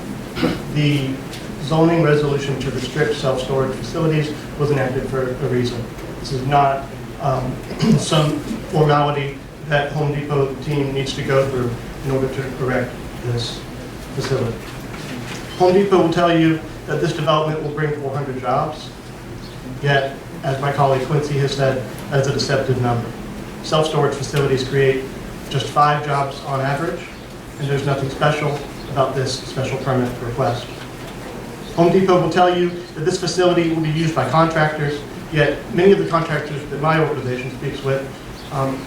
The zoning resolution to restrict self-storage facilities was enacted for a reason. This is not some formality that Home Depot team needs to go through in order to erect this facility. Home Depot will tell you that this development will bring 400 jobs, yet, as my colleague Quincy has said, that's a deceptive number. Self-storage facilities create just 5 jobs on average, and there's nothing special about this special permit request. Home Depot will tell you that this facility will be used by contractors, yet many of the contractors that my organization speaks with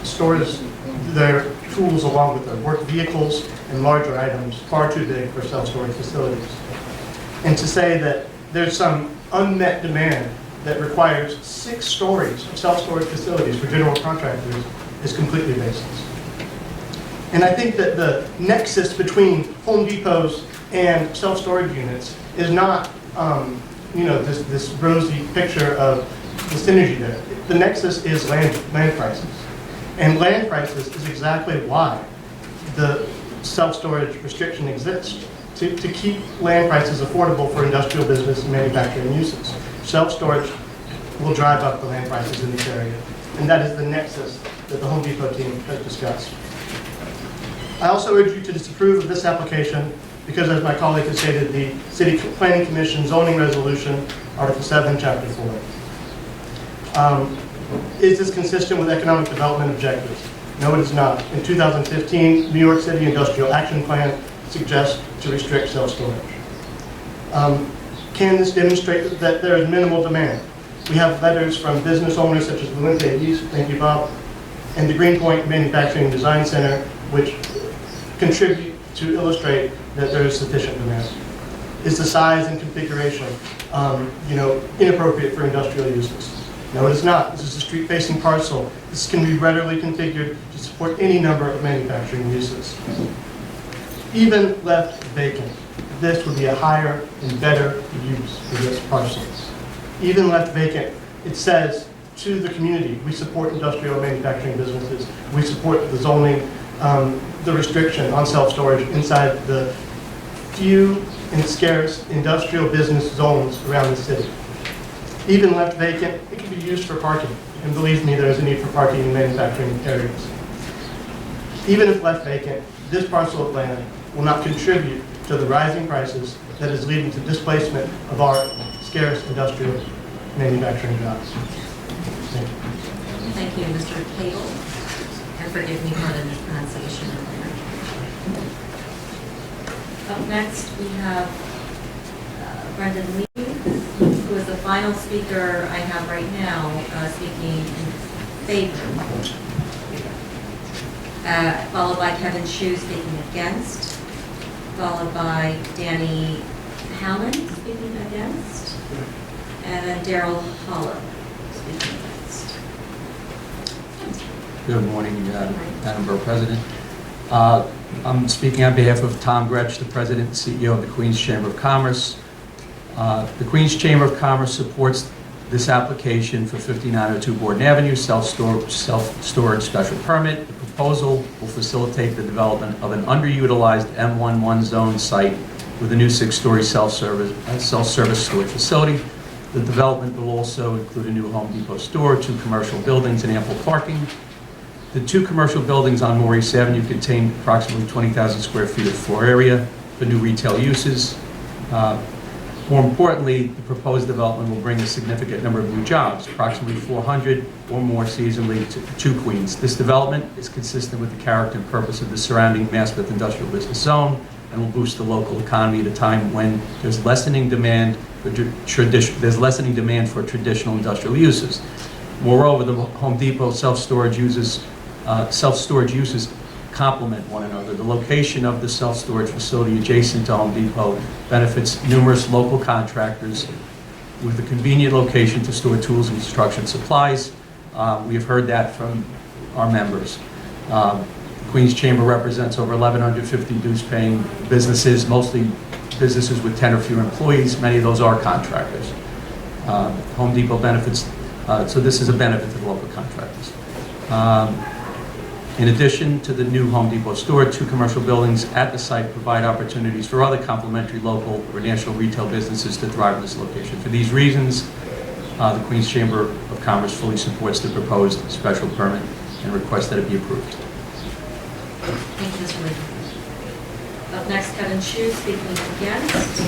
stores their tools along with their work vehicles and larger items far too big for self-storage facilities. And to say that there's some unmet demand that requires 6 stories of self-storage facilities for general contractors is completely baseless. And I think that the nexus between Home Depots and self-storage units is not, this rosy picture of the synergy there. The nexus is land prices. And land prices is exactly why the self-storage restriction exists, to keep land prices affordable for industrial business and manufacturing uses. Self-storage will drive up the land prices in this area, and that is the nexus that the Home Depot team has discussed. I also urge you to disapprove of this application because, as my colleague has stated, the City Planning Commission zoning resolution, Article 7, Chapter 4. Is this consistent with economic development objectives? No, it is not. In 2015, New York City Industrial Action Plan suggests to restrict self-storage. Can this demonstrate that there is minimal demand? We have letters from business owners such as Valente East, thank you, Bob, and the Greenpoint Manufacturing Design Center, which contribute to illustrate that there is sufficient demand. Is the size and configuration, inappropriate for industrial uses? No, it is not. This is a street-facing parcel. This can be readily configured to support any number of manufacturing uses. Even left vacant, this would be a higher and better use for this parcel. Even left vacant, it says to the community, we support industrial and manufacturing businesses. We support the zoning, the restriction on self-storage inside the few and scarce industrial business zones around the city. Even left vacant, it can be used for parking. And believe me, there is a need for parking in manufacturing areas. Even if left vacant, this parcel of land will not contribute to the rising prices that is leading to displacement of our scarce industrial manufacturing jobs. Thank you. Thank you, Mr. Cable. And forgive me for the mispronunciation earlier. Up next, we have Brendan Lee, who is the final speaker I have right now, speaking in favor. Followed by Kevin Shue speaking against. Followed by Danny Howland speaking against. And then Daryl Hollow speaking against. Good morning, Madam Borough President. I'm speaking on behalf of Tom Gretsch, the President and CEO of the Queens Chamber of Commerce. The Queens Chamber of Commerce supports this application for 5902 Borden Avenue, self-storage special permit. The proposal will facilitate the development of an underutilized M11 zone site with a new 6-story self-service storage facility. The development will also include a new Home Depot store, 2 commercial buildings, and ample parking. The 2 commercial buildings on Maurice Avenue contain approximately 20,000 square feet of floor area for new retail uses. More importantly, the proposed development will bring a significant number of new jobs, approximately 400 or more seasonally to Queens. This development is consistent with the character and purpose of the surrounding Maspeth industrial business zone and will boost the local economy at a time when there's lessening demand for traditional industrial uses. Moreover, the Home Depot self-storage uses complement one another. The location of the self-storage facility adjacent to Home Depot benefits numerous local contractors with a convenient location to store tools and construction supplies. We have heard that from our members. Queens Chamber represents over 1,150 dues-paying businesses, mostly businesses with 10 or fewer employees. Many of those are contractors. Home Depot benefits, so this is a benefit to the local contractors. In addition to the new Home Depot store, 2 commercial buildings at the site provide opportunities for other complementary local or national retail businesses to thrive in this location. For these reasons, the Queens Chamber of Commerce fully supports the proposed special permit and requests that it be approved. Thank you, Mr. Lee. Up next, Kevin Chu speaking against.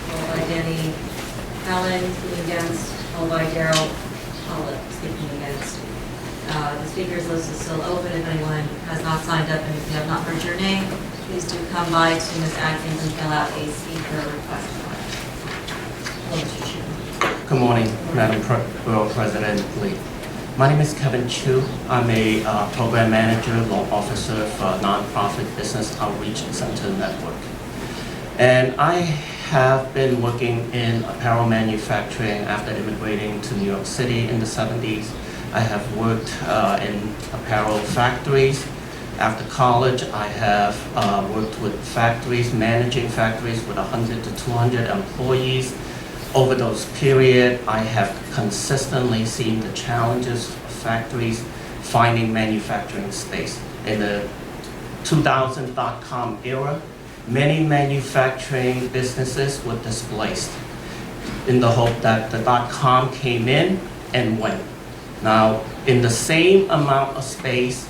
Followed by Danny Allen speaking against. Followed by Daryl Pollitt speaking against. The speakers list is still open. If anyone has not signed up and if you have not heard your name, please do come by to Ms. Atkins and fill out a speaker request form. Hello, Mr. Chu. Good morning, Madam Borough President Lee. My name is Kevin Chu. I'm a program manager, law officer for a nonprofit business outreach center network. And I have been working in apparel manufacturing after immigrating to New York City in the 70s. I have worked in apparel factories. After college, I have worked with factories, managing factories with 100 to 200 employees. Over those periods, I have consistently seen the challenges of factories finding manufacturing space. In the 2000 .com era, many manufacturing businesses were displaced in the hope that the .com came in and went. Now, in the same amount of space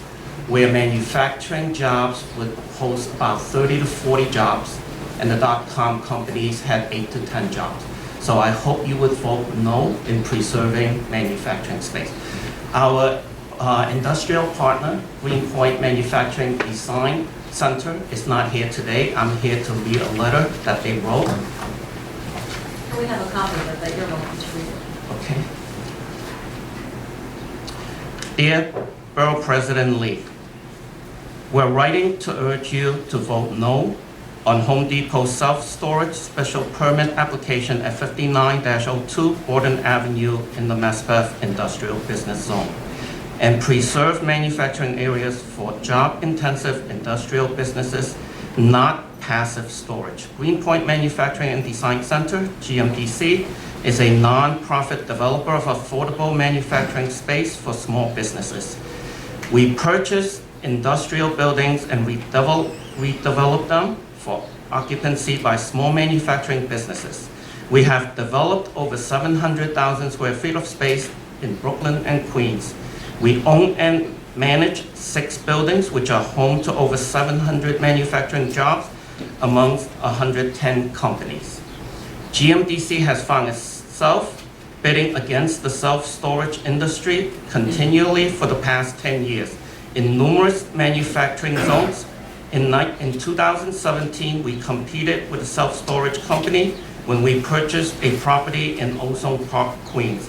where manufacturing jobs would host about 30 to 40 jobs, and the .com companies had 8 to 10 jobs. So I hope you would vote no in preserving manufacturing space. Our industrial partner, Greenpoint Manufacturing Design Center, is not here today. I'm here to read a letter that they wrote. And we have a copy of it, but you're welcome to read it. Okay. Dear Borough President Lee, we're writing to urge you to vote no on Home Depot self-storage special permit application at 59-02 Borden Avenue in the Maspeth Industrial Business Zone, and preserve manufacturing areas for job-intensive industrial businesses, not passive storage. Greenpoint Manufacturing and Design Center, GMDC, is a non-profit developer of affordable manufacturing space for small businesses. We purchase industrial buildings and redevelop them for occupancy by small manufacturing businesses. We have developed over 700,000 square feet of space in Brooklyn and Queens. We own and manage 6 buildings, which are home to over 700 manufacturing jobs amongst 110 companies. GMDC has found itself bidding against the self-storage industry continually for the past 10 years in numerous manufacturing zones. In 2017, we competed with a self-storage company when we purchased a property in Ozone Park, Queens.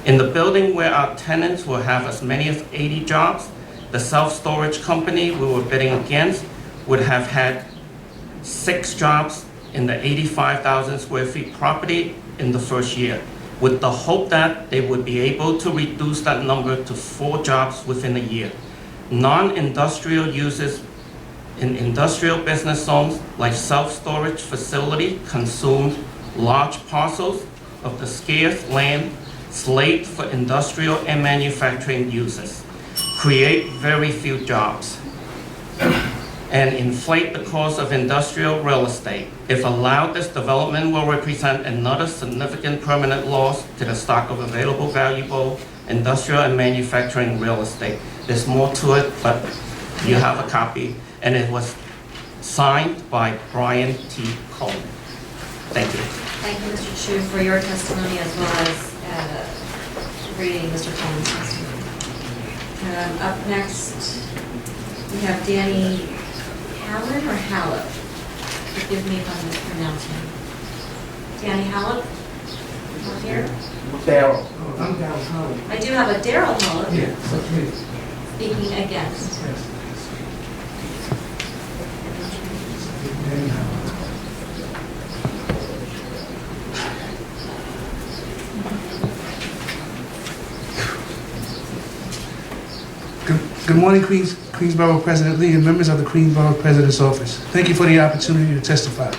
In the building where our tenants will have as many as 80 jobs, the self-storage company we were bidding against would have had 6 jobs in the 85,000 square feet property in the first year, with the hope that they would be able to reduce that number to 4 jobs within a year. Non-industrial uses in industrial business zones like self-storage facility consumes large parcels of the scarce land slated for industrial and manufacturing uses, create very few jobs, and inflate the cost of industrial real estate. If allowed, this development will represent another significant permanent loss to the stock of available valuable industrial and manufacturing real estate. There's more to it, but you have a copy, and it was signed by Brian T. Cole. Thank you. Thank you, Mr. Chu, for your testimony as well as reading Mr. Coleman's testimony. Up next, we have Danny Hallett or Hallett? Forgive me if I'm mispronouncing. Danny Hallett? Not here? Daryl. I'm Daryl Howard. I do have a Daryl Hallett. Yeah, that's me. Speaking against. Good morning, Queensborough President Lee and members of the Queensborough President's Office. Thank you for the opportunity to testify.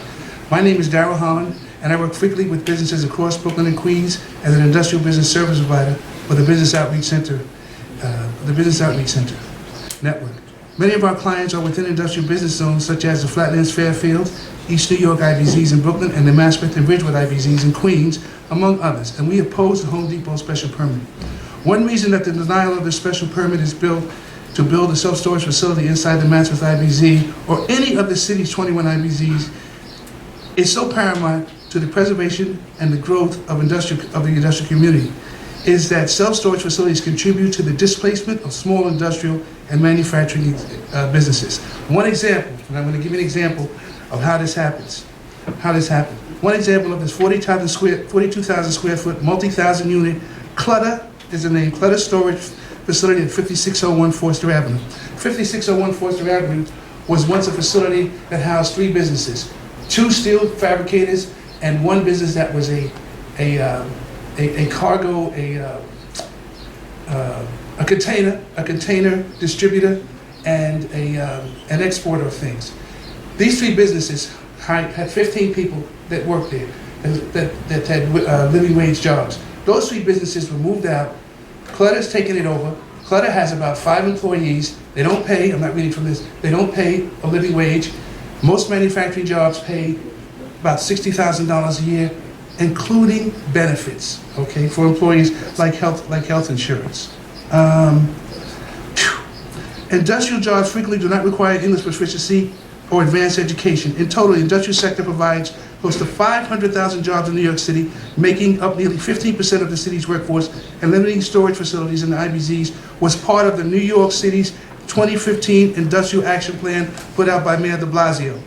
My name is Darrell Holland, and I work frequently with businesses across Brooklyn and Queens as an industrial business service provider for the Business Outreach Center, Network. Many of our clients are within industrial business zones such as the Flatlands Fairfield, East New York IBZs in Brooklyn, and the Maspeth and Ridgewood IBZs in Queens, among others, and we oppose the Home Depot special permit. One reason that the denial of the special permit is to build a self-storage facility inside the Maspeth IBZ or any of the city's 21 IBZs is so paramount to the preservation and the growth of the industrial community is that self-storage facilities contribute to the displacement of small industrial and manufacturing businesses. One example, and I'm going to give you an example of how this happens. One example of this 42,000 square foot, multi-thousand unit Clutter is the name, Clutter Storage Facility at 5601 Forster Avenue. 5601 Forster Avenue was once a facility that housed 3 businesses, 2 steel fabricators and 1 business that was a container distributor and an exporter of things. These 3 businesses had 15 people that worked there that had living wage jobs. Those 3 businesses were moved out. Clutter's taken it over. Clutter has about 5 employees. They don't pay, I'm not reading from this, they don't pay a living wage. Most manufacturing jobs pay about $60,000 a year, including benefits, okay, for employees like health insurance. Industrial jobs frequently do not require English proficiency or advanced education. In total, the industrial sector provides close to 500,000 jobs in New York City, making up nearly 15% of the city's workforce, and limiting storage facilities in the IBZs was part of the New York City's 2015 Industrial Action Plan put out by Mayor de Blasio.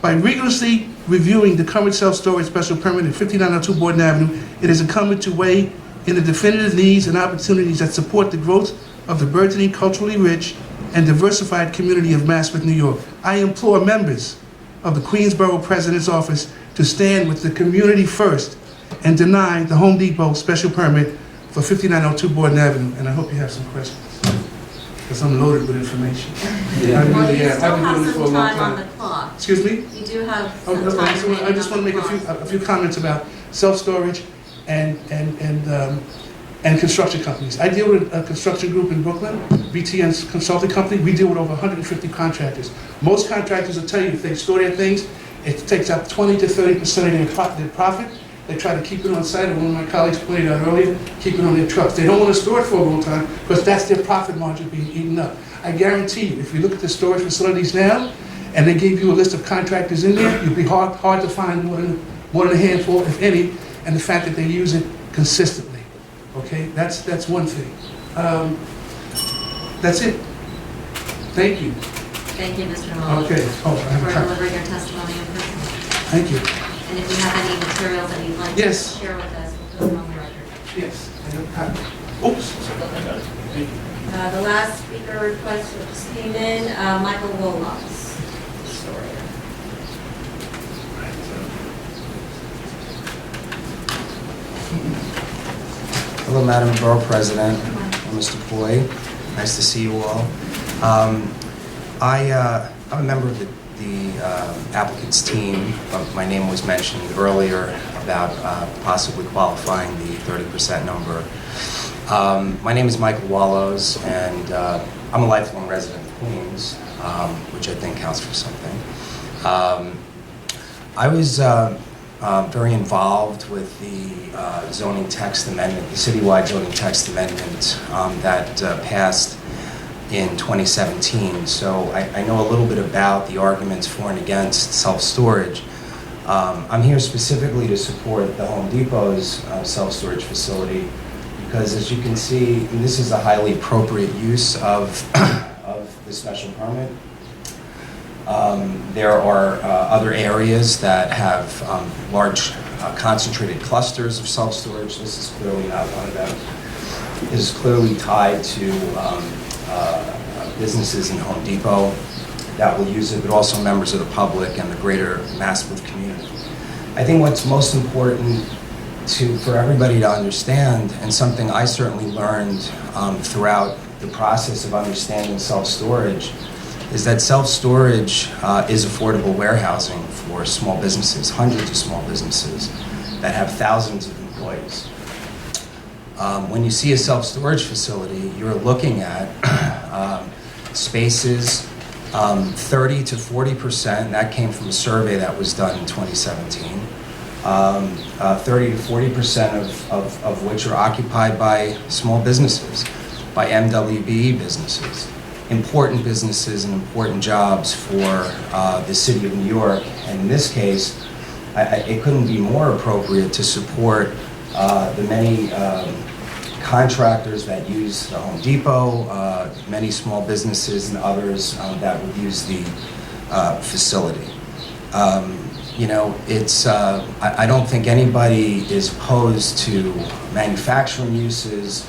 By rigorously reviewing the current self-storage special permit at 5902 Borden Avenue, it is incumbent to weigh in the definitive needs and opportunities that support the growth of the burgeoning, culturally rich, and diversified community of Maspeth, New York. I implore members of the Queensborough President's Office to stand with the community first and deny the Home Depot special permit for 5902 Borden Avenue. And I hope you have some questions, because I'm loaded with information. Well, you still have some time on the clock. Excuse me? You do have some time remaining I just want to make a few comments about self-storage and construction companies. I deal with a construction group in Brooklyn, BTN's consulting company. We deal with over 150 contractors. Most contractors will tell you if they store their things, it takes up 20 to 30% of their profit. They try to keep it on site, and one of my colleagues pointed out earlier, keep it on their trucks. They don't want to store it for a long time because that's their profit margin being eaten up. I guarantee you, if you look at the storage facilities now, and they gave you a list of contractors in there, you'd be hard to find more than a handful, if any, and the fact that they use it consistently. Okay, that's one thing. That's it. Thank you. Thank you, Mr. Hall. Okay. For delivering your testimony in person. Thank you. And if you have any materials that you'd like to share with us, we'll put them on the record. Yes. Oops. The last speaker request that just came in, Michael Wolof's story. Hello, Madam Borough President, Mr. Poi. Nice to see you all. I I'm a member of the applicant's team. My name was mentioned earlier about possibly qualifying the 30% number. My name is Michael Wallows, and I'm a lifelong resident of Queens, which I think counts for something. I was very involved with the zoning text amendment, the citywide zoning text amendment that passed in 2017. So I know a little bit about the arguments for and against self-storage. I'm here specifically to support the Home Depot's self-storage facility because, as you can see, this is a highly appropriate use of the special permit. There are other areas that have large concentrated clusters of self-storage. This is clearly not one of them. This is clearly tied to businesses in Home Depot that will use it, but also members of the public and the greater Maspeth community. I think what's most important for everybody to understand, and something I certainly learned throughout the process of understanding self-storage, is that self-storage is affordable warehousing for small businesses, hundreds of small businesses that have thousands of employees. When you see a self-storage facility, you're looking at spaces 30 to 40%, that came from a survey that was done in 2017, 30 to 40% of which are occupied by small businesses, by MWBE businesses. Important businesses and important jobs for the city of New York. And in this case, it couldn't be more appropriate to support the many contractors that use the Home Depot, many small businesses and others that would use the facility. You know, it's, I don't think anybody is opposed to manufacturing uses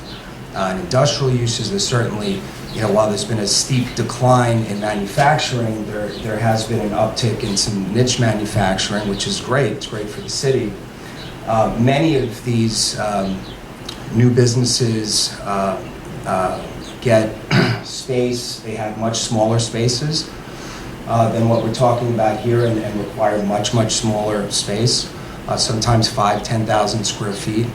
and industrial uses. There's certainly, you know, while there's been a steep decline in manufacturing, there has been an uptick in some niche manufacturing, which is great. It's great for the city. Many of these new businesses get space. They have much smaller spaces than what we're talking about here, and require much smaller space, sometimes 5,000-10,000 square feet.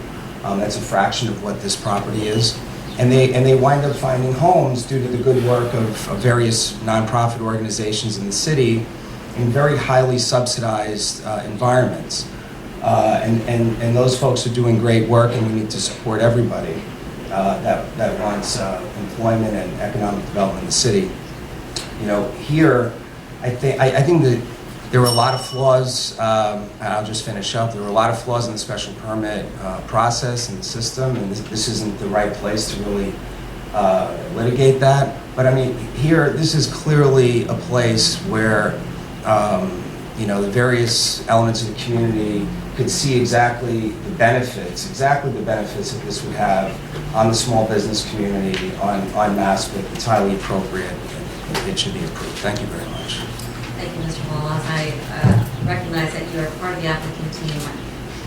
That's a fraction of what this property is. And they wind up finding homes due to the good work of various nonprofit organizations in the city in very highly subsidized environments. And those folks are doing great work, and we need to support everybody that wants employment and economic development in the city. You know, here, I think that there were a lot of flaws, and I'll just finish up. There were a lot of flaws in the special permit process and the system, and this isn't the right place to really litigate that. But I mean, here, this is clearly a place where, you know, the various elements of the community could see exactly the benefits that this would have on the small business community, on Maspeth. It's highly appropriate, and it should be approved. Thank you very much. Thank you, Mr. Wallace. I recognize that you are part of the applicant team.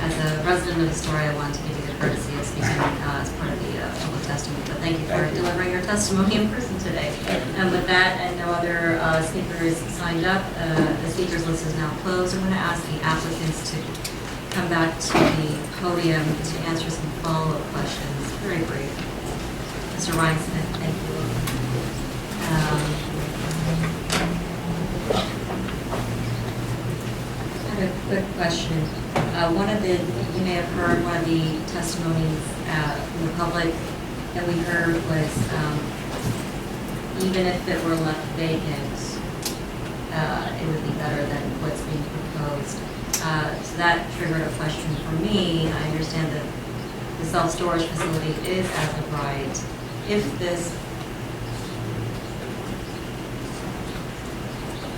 As a resident of the story, I want to give you the courtesy of speaking as part of the public testimony. But thank you for delivering your testimony in person today. And with that, and no other speakers signed up, the speakers list is now closed. I'm going to ask the applicants to come back to the podium to answer some follow-up questions. Very brief. Mr. Ryan Smith, thank you. I have a quick question. You may have heard one of the testimonies from the public that we heard was even if it were left vacant, it would be better than what's being proposed. So that triggered a question for me. I understand that the self-storage facility is as of right. If this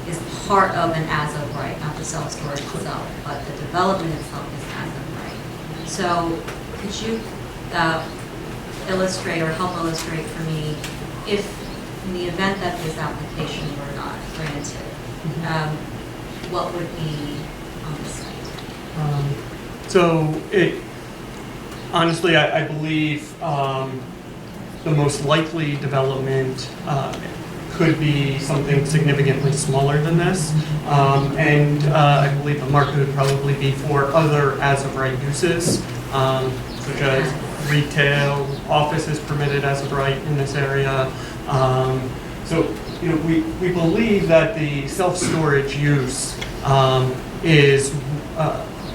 is part of an as of right, not the self-storage itself, but the development itself is as of right. So could you illustrate or help illustrate for me, if in the event that this application were not granted, what would be on the site? So honestly, I believe the most likely development could be something significantly smaller than this. I believe the market would probably be for other as-of-right uses, such as retail, office is permitted as of right in this area. So, we believe that the self-storage use is,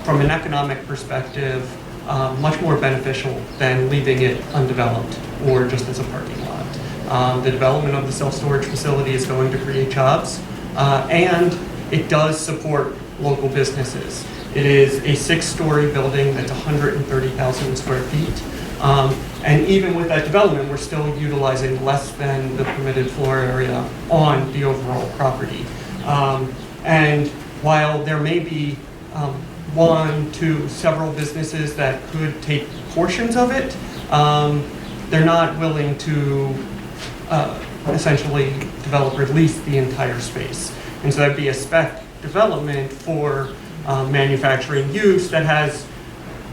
from an economic perspective, much more beneficial than leaving it undeveloped or just as a parking lot. The development of the self-storage facility is going to create jobs, and it does support local businesses. It is a 6-story building that's 130,000 square feet. And even with that development, we're still utilizing less than the permitted floor area on the overall property. And while there may be one to several businesses that could take portions of it, they're not willing to essentially develop or lease the entire space. And so that'd be a spec development for manufacturing use that has,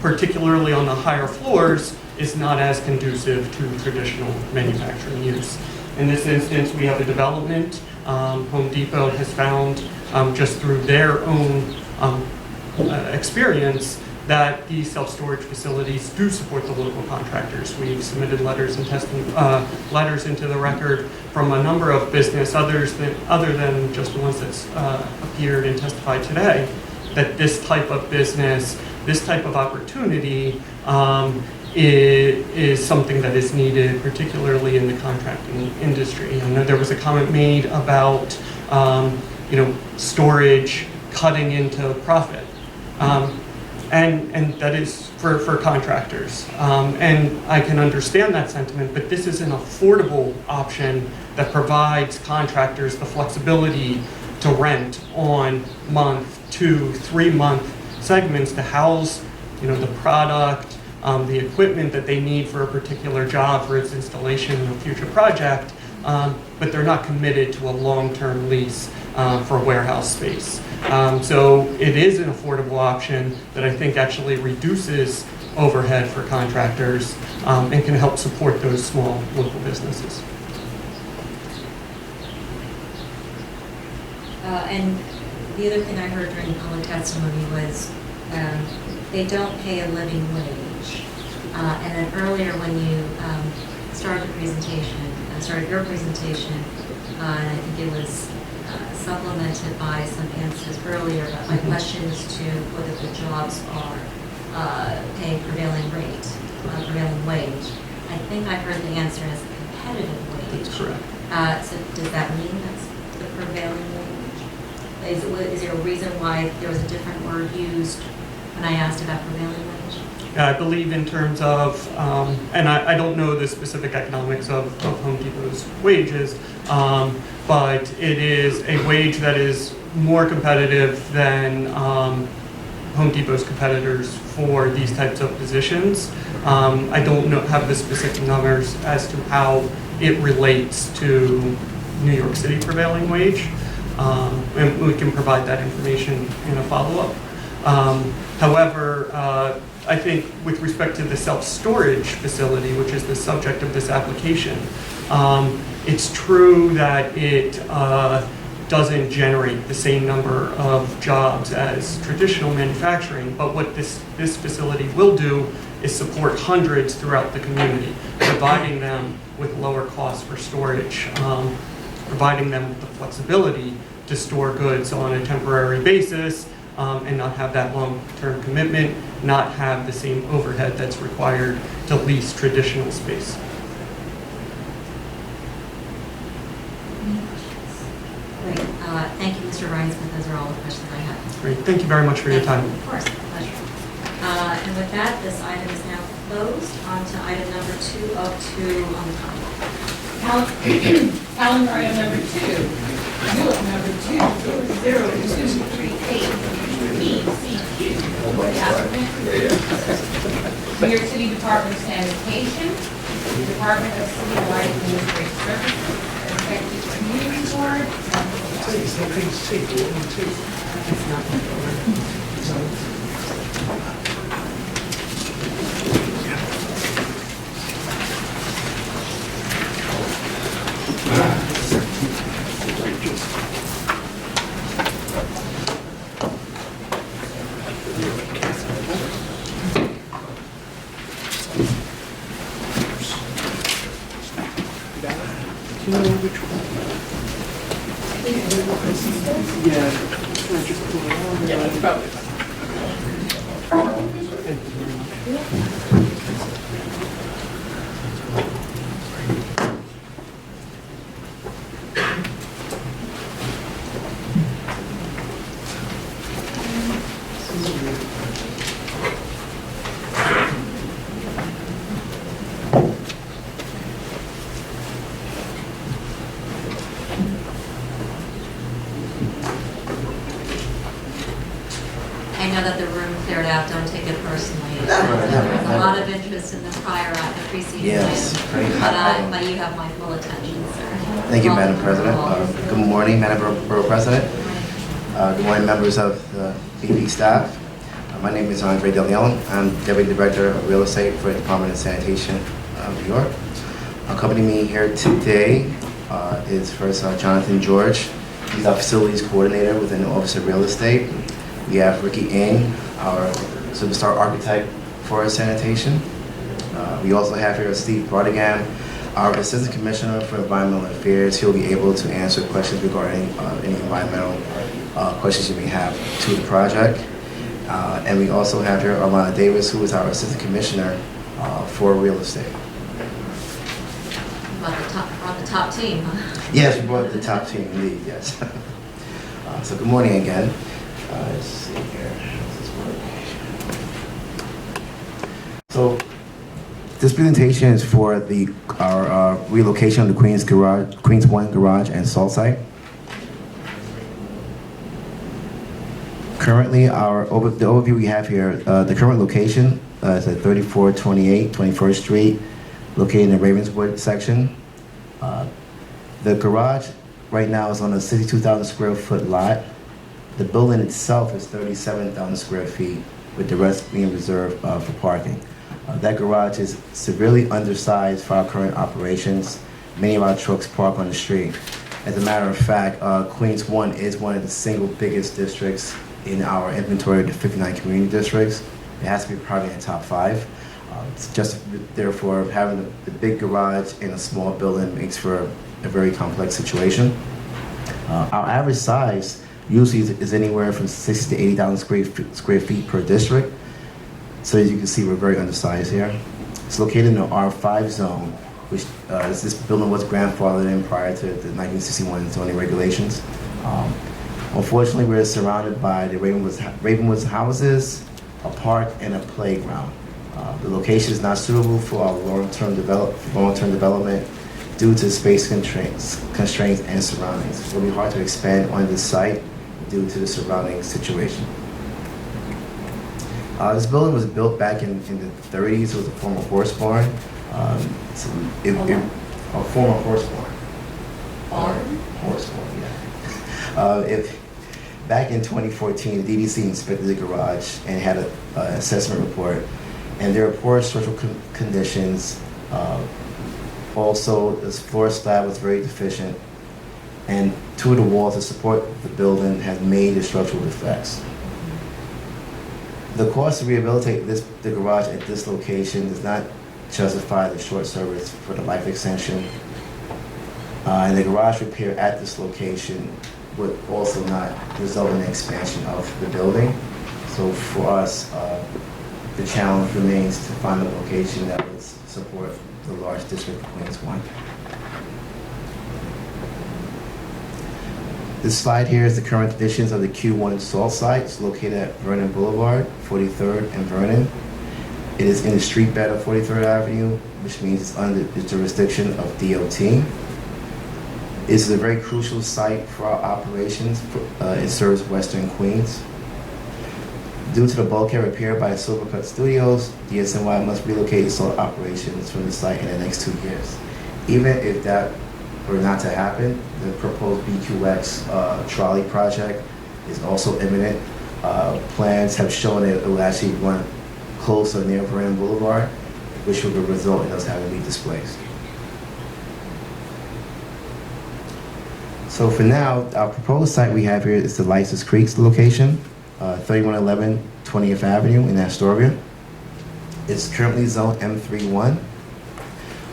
particularly on the higher floors, is not as conducive to traditional manufacturing use. In this instance, we have a development. Home Depot has found, just through their own experience, that these self-storage facilities do support the local contractors. We've submitted letters and letters into the record from a number of business other than just the ones that's appeared and testified today, that this type of business, this type of opportunity is something that is needed, particularly in the contracting industry. I know there was a comment made about storage cutting into profit. And that is for contractors. And I can understand that sentiment, but this is an affordable option that provides contractors the flexibility to rent on month, 2, 3 month segments to house the product, the equipment that they need for a particular job for its installation in a future project, but they're not committed to a long-term lease for warehouse space. So it is an affordable option that I think actually reduces overhead for contractors and can help support those small local businesses. And the other thing I heard during public testimony was they don't pay a living wage. And then earlier when you started your presentation, and I think it was supplemented by some answers earlier, but my question is to whether the jobs are paying prevailing wage. I think I heard the answer as competitive wage. That's correct. So does that mean that's the prevailing wage? Is there a reason why there was a different word used when I asked about prevailing wage? I believe in terms of, and I don't know the specific economics of Home Depot's wages, but it is a wage that is more competitive than Home Depot's competitors for these types of positions. I don't have the specific numbers as to how it relates to New York City prevailing wage, and we can provide that information in a follow-up. However, I think with respect to the self-storage facility, which is the subject of this application, it's true that it doesn't generate the same number of jobs as traditional manufacturing, but what this facility will do is support hundreds throughout the community, providing them with lower costs for storage, providing them with the flexibility to store goods on a temporary basis, and not have that long-term commitment, not have the same overhead that's required to lease traditional space. Great. Thank you, Mr. Rhinesmith. Those are all the questions I have. Great. Thank you very much for your time. Of course, a pleasure. And with that, this item is now closed. On to item number 2 of 2 on the Calendar item number 2. Bill number 20238. ECQ. New York City Department of Sanitation, Department of Citywide Administrative Services, Effective Community Board. you know which one? Yeah. Can I just pull it out? Yeah, that's probably fine. Thank you very much. I know that the room cleared out, don't take it personally. There's a lot of interest in the the preceding Yes, item, very hot. but you have my full attention, sir. Thank you, Madam Welcome. President. Good morning, Madam Borough President. Good morning, members of the BP staff. My name is Andre Del Leon. I'm Deputy Director of Real Estate for the Department of Sanitation of New York. Accompanying me here today is first Jonathan George. He's our Facilities Coordinator within the Office of Real Estate. We have Ricky Ng, our superstar architect for sanitation. We also have here Steve Brodigan, our Assistant Commissioner for Environmental Affairs. He'll be able to answer questions regarding any environmental questions you may have to the project. And we also have here Alana Davis, who is our Assistant Commissioner for Real Estate. Brought the top team, huh? Yes, we brought the top team, indeed, yes. So good morning again. Let's see here. How's this work? So this presentation is for our relocation of the Queens 1 garage and salt site. Currently, the overview we have here, the current location is at 3428 21st Street, located in the Ravenswood section. The garage right now is on a 62,000 square foot lot. The building itself is 37,000 square feet, with the rest being reserved for parking. That garage is severely undersized for our current operations. Many of our trucks park on the street. As a matter of fact, Queens 1 is one of the single biggest districts in our inventory of the 59 community districts. It has to be probably in the top 5. It's just therefore having the big garage in a small building makes for a very complex situation. Our average size usually is anywhere from 60 to 80,000 square feet per district. So as you can see, we're very undersized here. It's located in the R5 zone, which this building was grandfathered in prior to the 1961 zoning regulations. Unfortunately, we're surrounded by the Ravenwood's houses, a park, and a playground. The location is not suitable for our long-term development due to space constraints and surroundings. It will be hard to expand on this site due to the surrounding situation. This building was built back in the 30s. It was a former horse barn. A former horse barn. Horse barn, yeah. Back in 2014, the DDC inspected the garage and had an assessment report. And there are poor structural conditions. Also, this floor slab was very deficient. And 2 of the walls to support the building had major structural defects. The cost to rehabilitate the garage at this location does not justify the short service for the life extension. And the garage repair at this location would also not result in the expansion of the building. So for us, the challenge remains to find a location that would support the large district of Queens 1. This slide here is the current conditions of the Q1 salt site. It's located at Vernon Boulevard, 43rd and Vernon. It is in the street bed of 43rd Avenue, which means it's under the jurisdiction of DOT. It's a very crucial site for our operations. It serves Western Queens. Due to the bulkhead repair by Silvercut Studios, DSNY must relocate its salt operations from the site in the next 2 years. Even if that were not to happen, the proposed BQX trolley project is also imminent. Plans have shown that it will actually run closer near Vernon Boulevard, which will result in us having to be displaced. So for now, our proposed site we have here is the Lysis Creek's location, 3111 20th Avenue in Astoria. It's currently zoned M31.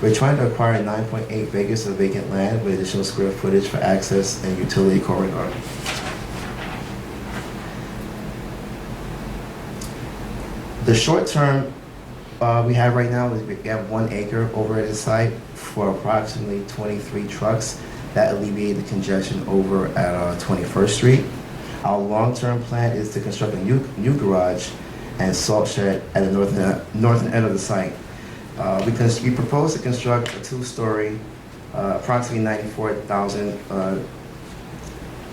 We're trying to acquire 9.8 acres of vacant land with additional square footage for access and utility corridor. The short term we have right now is we have 1 acre over at the site for approximately 23 trucks. That alleviates the congestion over at 21st Street. Our long-term plan is to construct a new garage and salt shed at the northern end of the site. We propose to construct a 2-story, approximately 94,000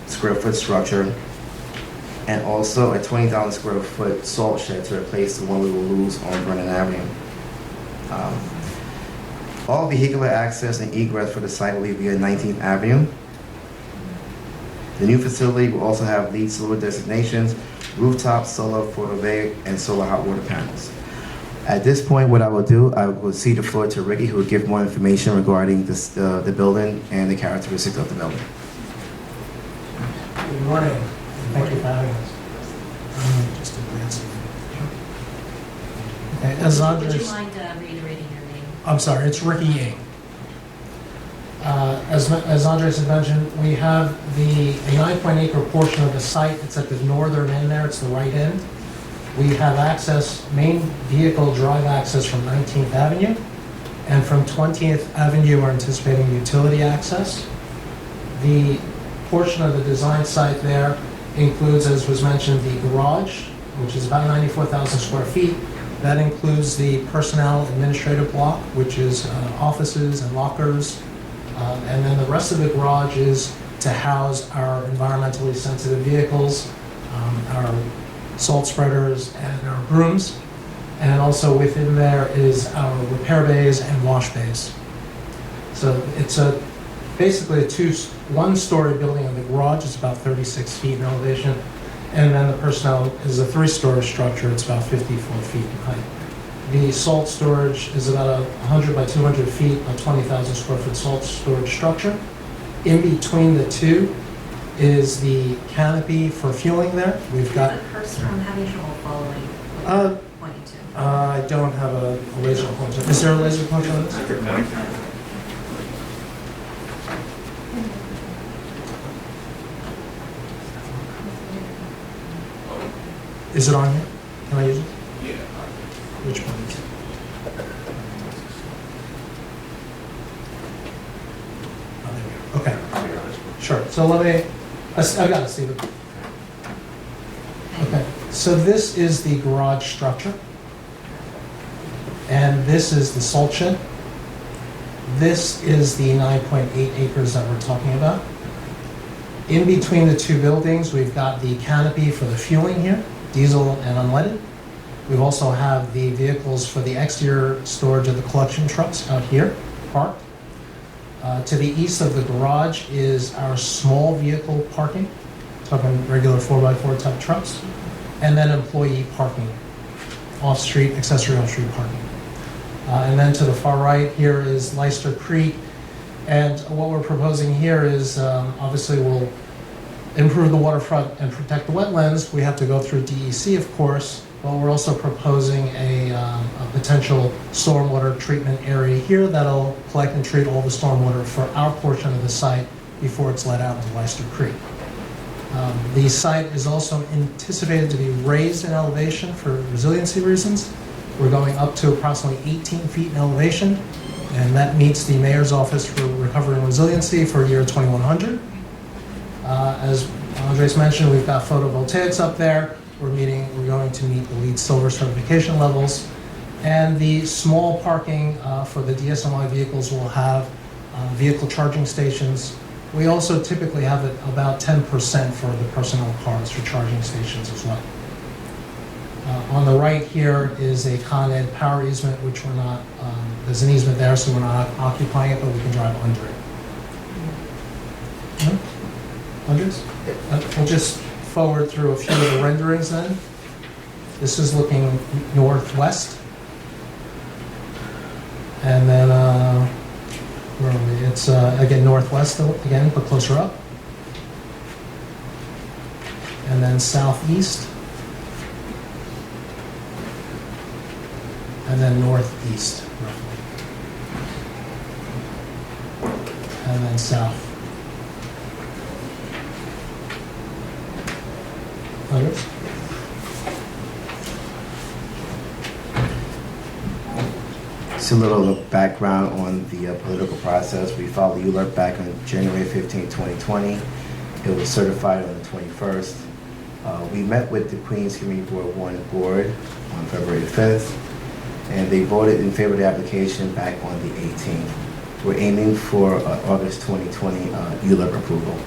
square foot structure, and also a 20,000 square foot salt shed to replace the one we will lose on Vernon Avenue. All vehicular access and egress for the site will be via 19th Avenue. The new facility will also have LEED Silver designations, rooftop solar photovoltaic, and solar hot water panels. At this point, what I will do, I will cede the floor to Ricky, who will give more information regarding this, the building and the characteristics of the building. Good morning. Thank you for having us. Just a glance. Okay, as Andres, Would you mind reiterating your name? I'm sorry, it's Ricky Yang. As Andres had mentioned, we have a 9.8 acre portion of the site. It's at the northern end there. It's the right end. We have access, main vehicle drive access from 19th Avenue. And from 20th Avenue, we're anticipating utility access. The portion of the design site there includes, as was mentioned, the garage, which is about 94,000 square feet. That includes the personnel administrative block, which is offices and lockers. And then the rest of the garage is to house our environmentally sensitive vehicles, our salt spreaders, and our brooms. And also within there is our repair bays and wash bays. So it's basically a 1-story building in the garage. It's about 36 feet in elevation. And then the personnel is a 3-story structure. It's about 54 feet in height. The salt storage is about 100 by 200 feet, a 20,000 square foot salt storage structure. In between the two is the canopy for fueling there. We've got... The cursor, I'm having trouble following what you're pointing to. I don't have a laser pointer. Is there a laser pointer on this? Is it on here? Can I use it? Yeah. Which one? Oh, there we go. Okay. Sure. So let me, I've got to see it. Okay. So this is the garage structure. And this is the salt shed. This is the 9.8 acres that we're talking about. In between the two buildings, we've got the canopy for the fueling here, diesel and unleaded. We also have the vehicles for the exterior storage of the collection trucks out here, parked. To the east of the garage is our small vehicle parking, talking regular 4x4 type trucks, and then employee parking, off-street, accessory off-street parking. And then to the far right here is Leicester Creek. And what we're proposing here is, obviously we'll improve the waterfront and protect the wetlands. We have to go through DEC, of course, but we're also proposing a potential stormwater treatment area here that'll collect and treat all the stormwater for our portion of the site before it's let out into Leicester Creek. The site is also anticipated to be raised in elevation for resiliency reasons. We're going up to approximately 18 feet in elevation, and that meets the Mayor's Office for Recovery and Resiliency for year 2100. As Andres mentioned, we've got photovoltaics up there. We're going to meet the LEED Silver certification levels. And the small parking for the DSMI vehicles will have vehicle charging stations. We also typically have it about 10% for the personnel cars for charging stations as well. On the right here is a Con Ed power easement, which we're not, there's an easement there, so we're not occupying it, but we can drive under it. Hundreds? We'll just forward through a few of the renderings then. This is looking northwest. And then, where are we? It's, again, northwest again, but closer up. And then southeast. And then northeast, roughly. and then south. Others? Just a little background on the political process. We filed the ULURP back on January 15, 2020. It was certified on the 21st. We met with the Queens Community Board 1 board on February 5th, and they voted in favor of the application back on the 18th. We're aiming for August 2020 ULURP approval.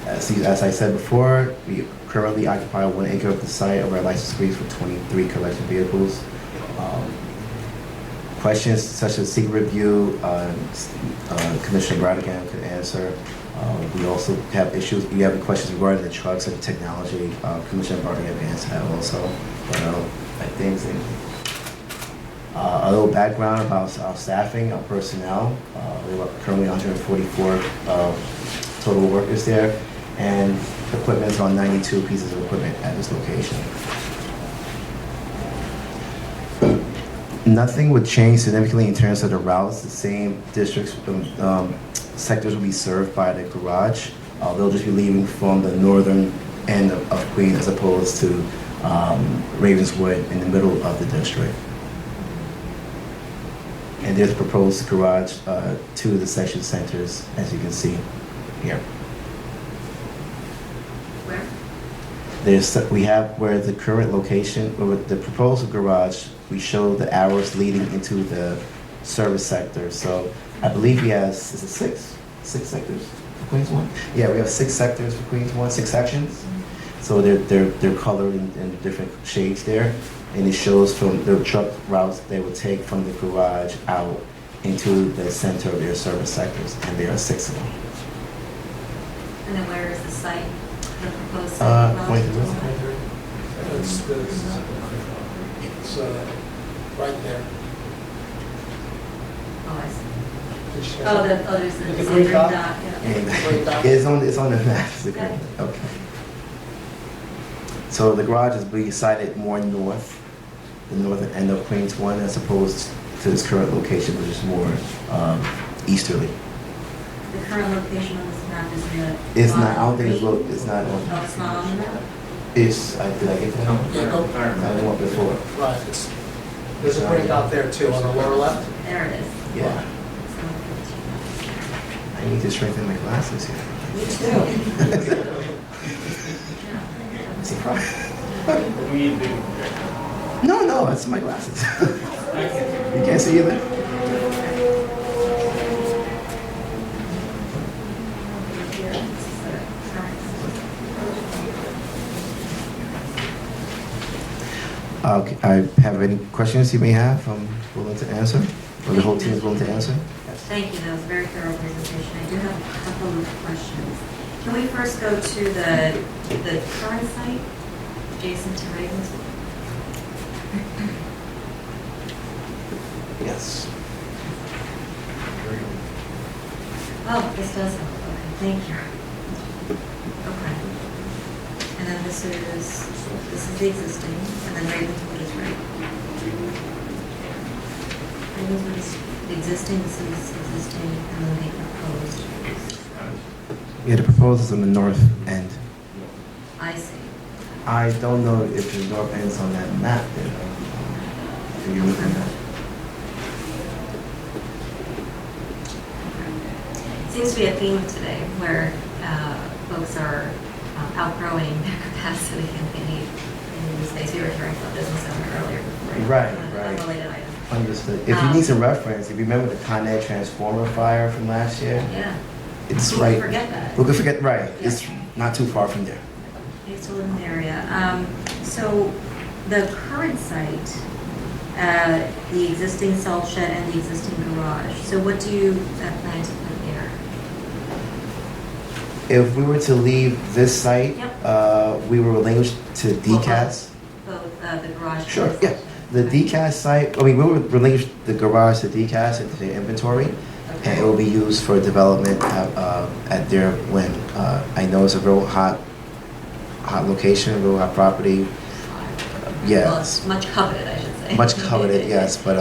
As I said before, we currently occupy 1 acre of the site of our license agrees for 23 collection vehicles. Questions such as secret review, Commissioner Bradigan could answer. We also have issues, we have questions regarding the trucks and the technology. Commissioner Bradigan can answer that also. I think a little background about our staffing, our personnel. We have currently 144 total workers there, and equipment is on 92 pieces of equipment at this location. Nothing would change significantly in terms of the routes. The same districts, sectors will be served by the garage. They'll just be leaving from the northern end of Queens as opposed to Ravenswood in the middle of the district. And there's a proposed garage to the section centers, as you can see here. Where? We have where the current location, with the proposed garage, we show the arrows leading into the service sector. So I believe he has, is it six sectors for Queens 1? Yeah, we have 6 sectors for Queens 1, 6 sections. So they're colored in different shades there. And it shows from the truck routes they would take from the garage out into the center of their service sectors. And there are 6 of them. And then where is the site, the proposed site? Point It's right there. Oh, I see. There's the green green dot? dot, yeah. It's on the map. Okay. So the garage is being sited more north, the northern end of Queens 1, as opposed to its current location, which is more easterly. The current location on this map is the... It's not, I don't think it's not on. Oh, it's not on the map? It's, did I get that? Yeah, go. I didn't want before. Right, there's a green dot there too on the lower left. There it is. Yeah. I need to strengthen my glasses here. Me too. Surprise. No, that's my glasses. You can't see either? Okay, I have any questions you may have. I'm willing to answer, or the whole team is willing to answer. Yes. Thank you, that was a very thorough presentation. I do have a couple of questions. Can we first go to the current site, adjacent to Ravenswood? Yes. Oh, this does help. Okay, thank you. Okay. And then this is the existing, and then Ravenswood is right. Ravenswood is the existing, this is existing, and then the proposed. Yeah, the proposal is on the north end. I see. I don't know if the north end's on that map there. If you're looking at It seems to be a theme today where folks are outgrowing their capacity and they need space. We were hearing from business owner earlier before. Right. Unrelated item. Understood. If you need some reference, if you remember the Con Ed transformer fire from last year, Yeah. it's Who right. could forget that? Who could forget? Right. Yeah. It's not too far from there. I used to live in the area. So the current site, the existing salt shed and the existing garage. So what do you plan to put there? If we were to leave this site, Yep. we were relinquished to DCAS. Both the garage. Sure, and the yeah. salt The shed. DCAS site, we will relinquish the garage to DCAS into the inventory, and it will be used for development at their whim. I know it's a real hot location, real hot property. Yeah. Well, it's much coveted, I should say. Much coveted, yes, but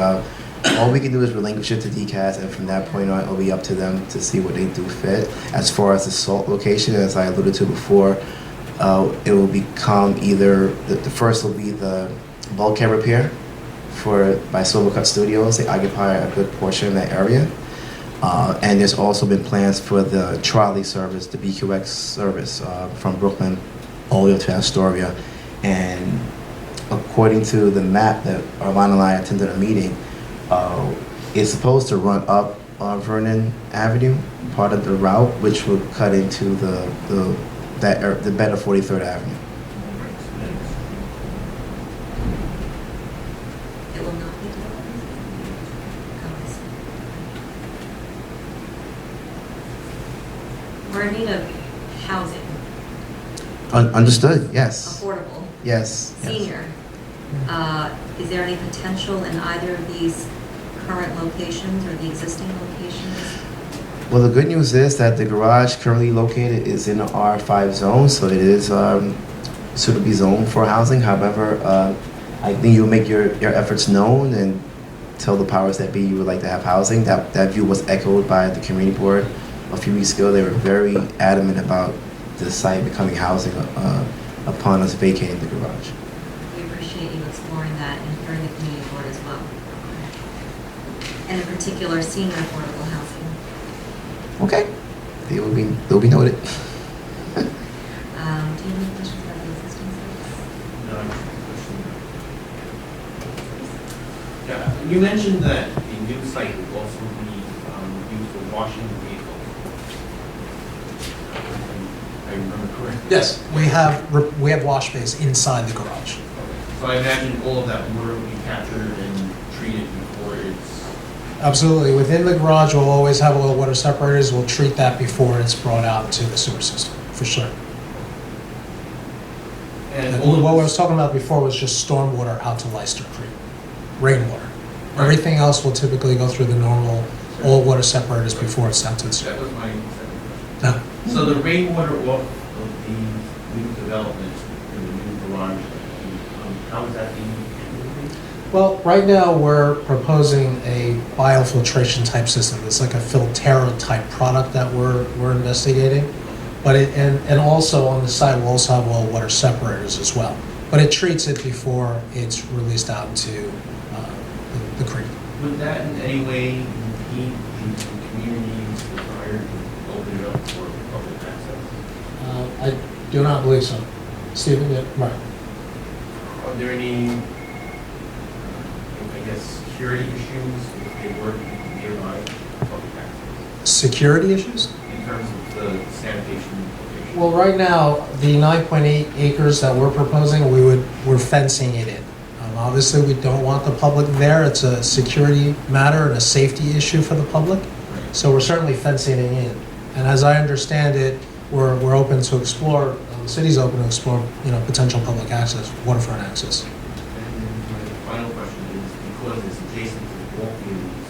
All we can do is relinquish it to DCAS, and from that point on, it'll be up to them to see what they do fit. As far as the salt location, as I alluded to before, it will become either, the first will be the bulkhead repair by Silvercut Studios. They occupy a good portion of that area. And there's also been plans for the trolley service, the BQX service from Brooklyn all the way up to Astoria. And according to the map that Armand and I attended a meeting, it's supposed to run up Vernon Avenue, part of the route, which would cut into the bed of 43rd Avenue. It will not be developed. We're in need of housing, Understood, yes. affordable, Yes. yes. senior. Is there any potential in either of these current locations or the existing locations? Well, the good news is that the garage currently located is in the R5 zone, so it is suitably zoned for housing. However, I think you'll make your efforts known and tell the powers that be you would like to have housing. That view was echoed by the community board a few weeks ago. They were very adamant about the site becoming housing upon us vacating the garage. We appreciate you exploring that and hearing the community board as well. And in particular, senior affordable housing. Okay, they will be noted. Do you have any questions about the existing sites? No, I'm Yeah, you mentioned that the new site will also be used for washing vehicles. I remember correctly. Yes, we have wash bays inside the garage. So I imagine all of that water will be captured and treated before it's... Absolutely. Within the garage, we'll always have oil water separators. We'll treat that before it's brought out to the sewer system, for sure. And What I was talking about before was just stormwater out to Leicester Creek, rainwater. Everything else will typically go through the normal oil water separators before it's sent to the sewer. That was my second No. question. So the rainwater off of the new development in the new garage, how is that being handled? Well, right now, we're proposing a biofiltration type system. It's like a Filterra type product that we're investigating. But and also on the side, we'll also have oil water separators as well. But it treats it before it's released out into the creek. Would that in any way impede the community's desire to open it up for public access? I do not believe so. Stephen, yeah, right. Are there any, I guess, security issues if they were to be nearby public access? Security issues? In terms of the sanitation location? Well, right now, the 9.8 acres that we're proposing, we're fencing it in. Obviously, we don't want the public there. It's a security matter and a safety issue for the public. So we're certainly fencing it in. And as I understand it, we're open to explore, the city's open to explore, potential public access, waterfront access. And my final question is, because it's adjacent to the ball fields,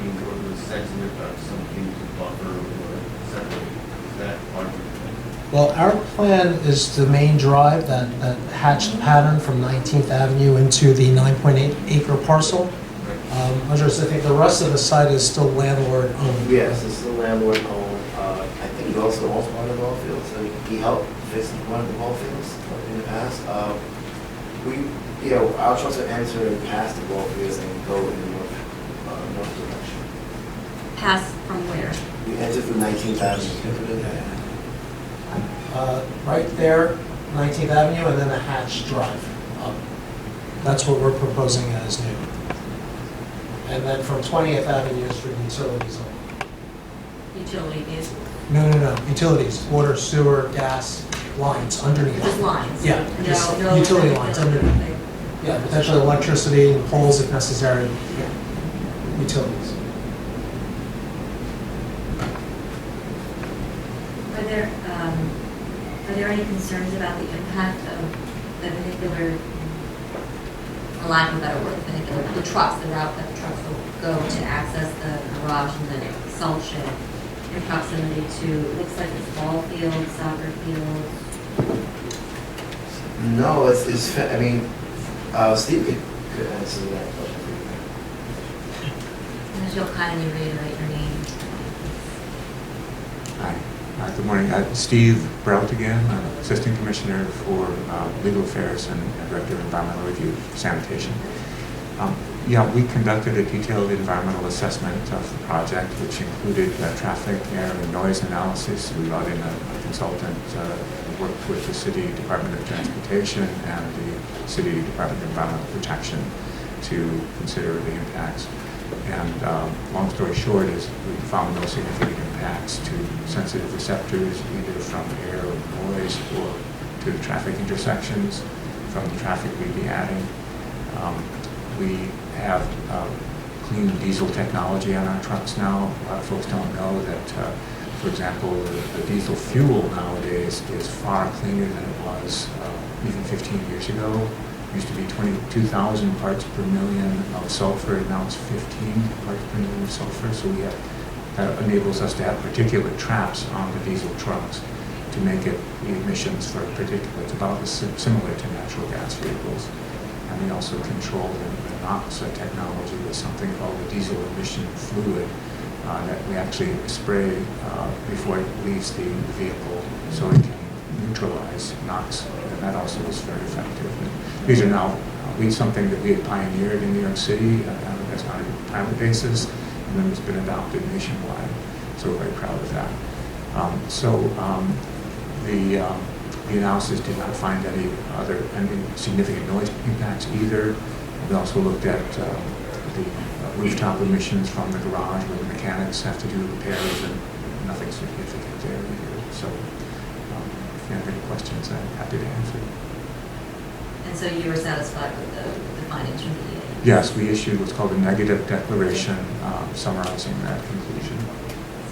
being sort of sensitive about something to buffer or separate, is that part of the plan? Well, our plan is the main drive, that hatched pattern from 19th Avenue into the 9.8 acre parcel. I think the rest of the site is still landlord owned. Yes, it's still landlord owned. I think he also owns one of the ball fields. He helped fix one of the ball fields in the past. Our trucks are entering past the ball fields and go in the north direction. Pass from where? We enter through 19th Avenue. Right there, 19th Avenue, and then a hatched drive up. That's what we're proposing as new. And then from 20th Avenue is for utilities only. Utilities? No. Utilities, water, sewer, gas, lines underneath. Just lines? Yeah, just No utility lines underneath. Yeah, potentially electricity, poles if necessary. Yeah. Utilities. Are there any concerns about the impact of the vehicular, for lack of a better word, the trucks, the route that the trucks will go to access the garage and the salt shed in proximity to, looks like it's ball fields, soccer fields? No, Steve could answer that question. if you'll kindly reiterate your name. Hi. Good morning. Steve Brout again. I'm Assistant Commissioner for Legal Affairs and Director of Environmental Review Sanitation. Yeah, we conducted a detailed environmental assessment of the project, which included traffic, air, and noise analysis. We brought in a consultant, worked with the City Department of Transportation and the City Department of Environmental Protection to consider the impacts. And long story short is we found no significant impacts to sensitive receptors, either from air or noise or to the traffic intersections from the traffic we'd be adding. We have clean diesel technology on our trucks now. A lot of folks don't know that, for example, the diesel fuel nowadays is far cleaner than it was even 15 years ago. It used to be 22,000 parts per million of sulfur, and now it's 15 parts per million of sulfur. So we have, that enables us to have particulate traps on the diesel trucks to make it the emissions for particulates about similar to natural gas vehicles. And we also control the NOx technology with something called the diesel emission fluid that we actually spray before it leaves the vehicle so it can neutralize NOx. And that also is very effective. And these are now something that we had pioneered in New York City as on a pilot basis, and then it's been adopted nationwide. So we're very proud of that. The analysis did not find any significant noise impacts either. We also looked at the rooftop emissions from the garage where the mechanics have to do repairs, and nothing significant there either. So if you have any questions, I'm happy to answer. And so you were satisfied with the findings from the EA? Yes, we issued what's called a negative declaration summarizing that conclusion.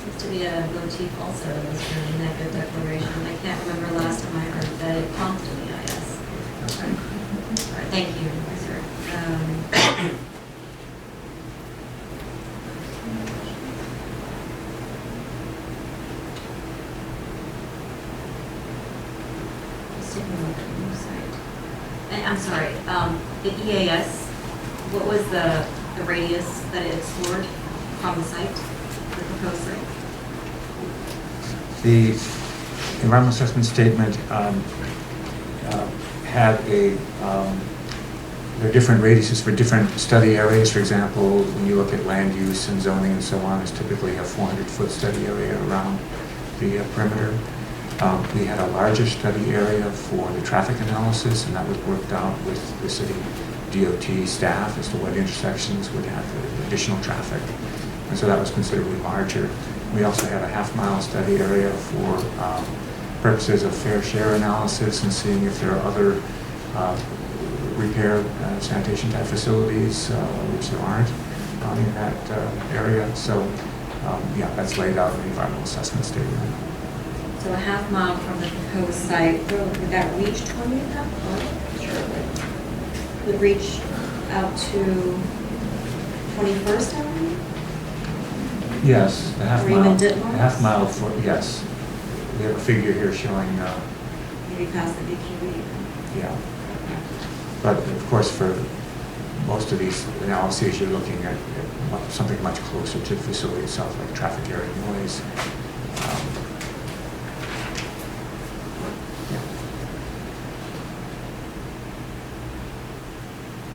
Seems to be a motif also in this really negative declaration. I can't remember last time I heard that it prompted the EIS. Okay. All right, thank you, sir. Just taking a look at the new site. And I'm sorry, the EAS, what was the radius that it explored from the site, the proposed site? The environmental assessment statement had there are different radiuses for different study areas. For example, when you look at land use and zoning and so on, it's typically a 400-foot study area around the perimeter. We had a larger study area for the traffic analysis, and that was worked out with the city DOT staff as to what intersections would have additional traffic. And so that was considerably larger. We also had a half-mile study area for purposes of fair share analysis and seeing if there are other repair sanitation type facilities, which there aren't in that area. So yeah, that's laid out in the environmental assessment statement. So a half mile from the proposed site, would that reach 20th Avenue? Sure it would. Would reach out to 21st Avenue? Yes, the half Or mile. even Ditmars? The half mile for, yes. We have a figure here showing. Maybe past the BQE. Yeah. But of course, for most of these analyses, you're looking at something much closer to the facility itself, like traffic area noise.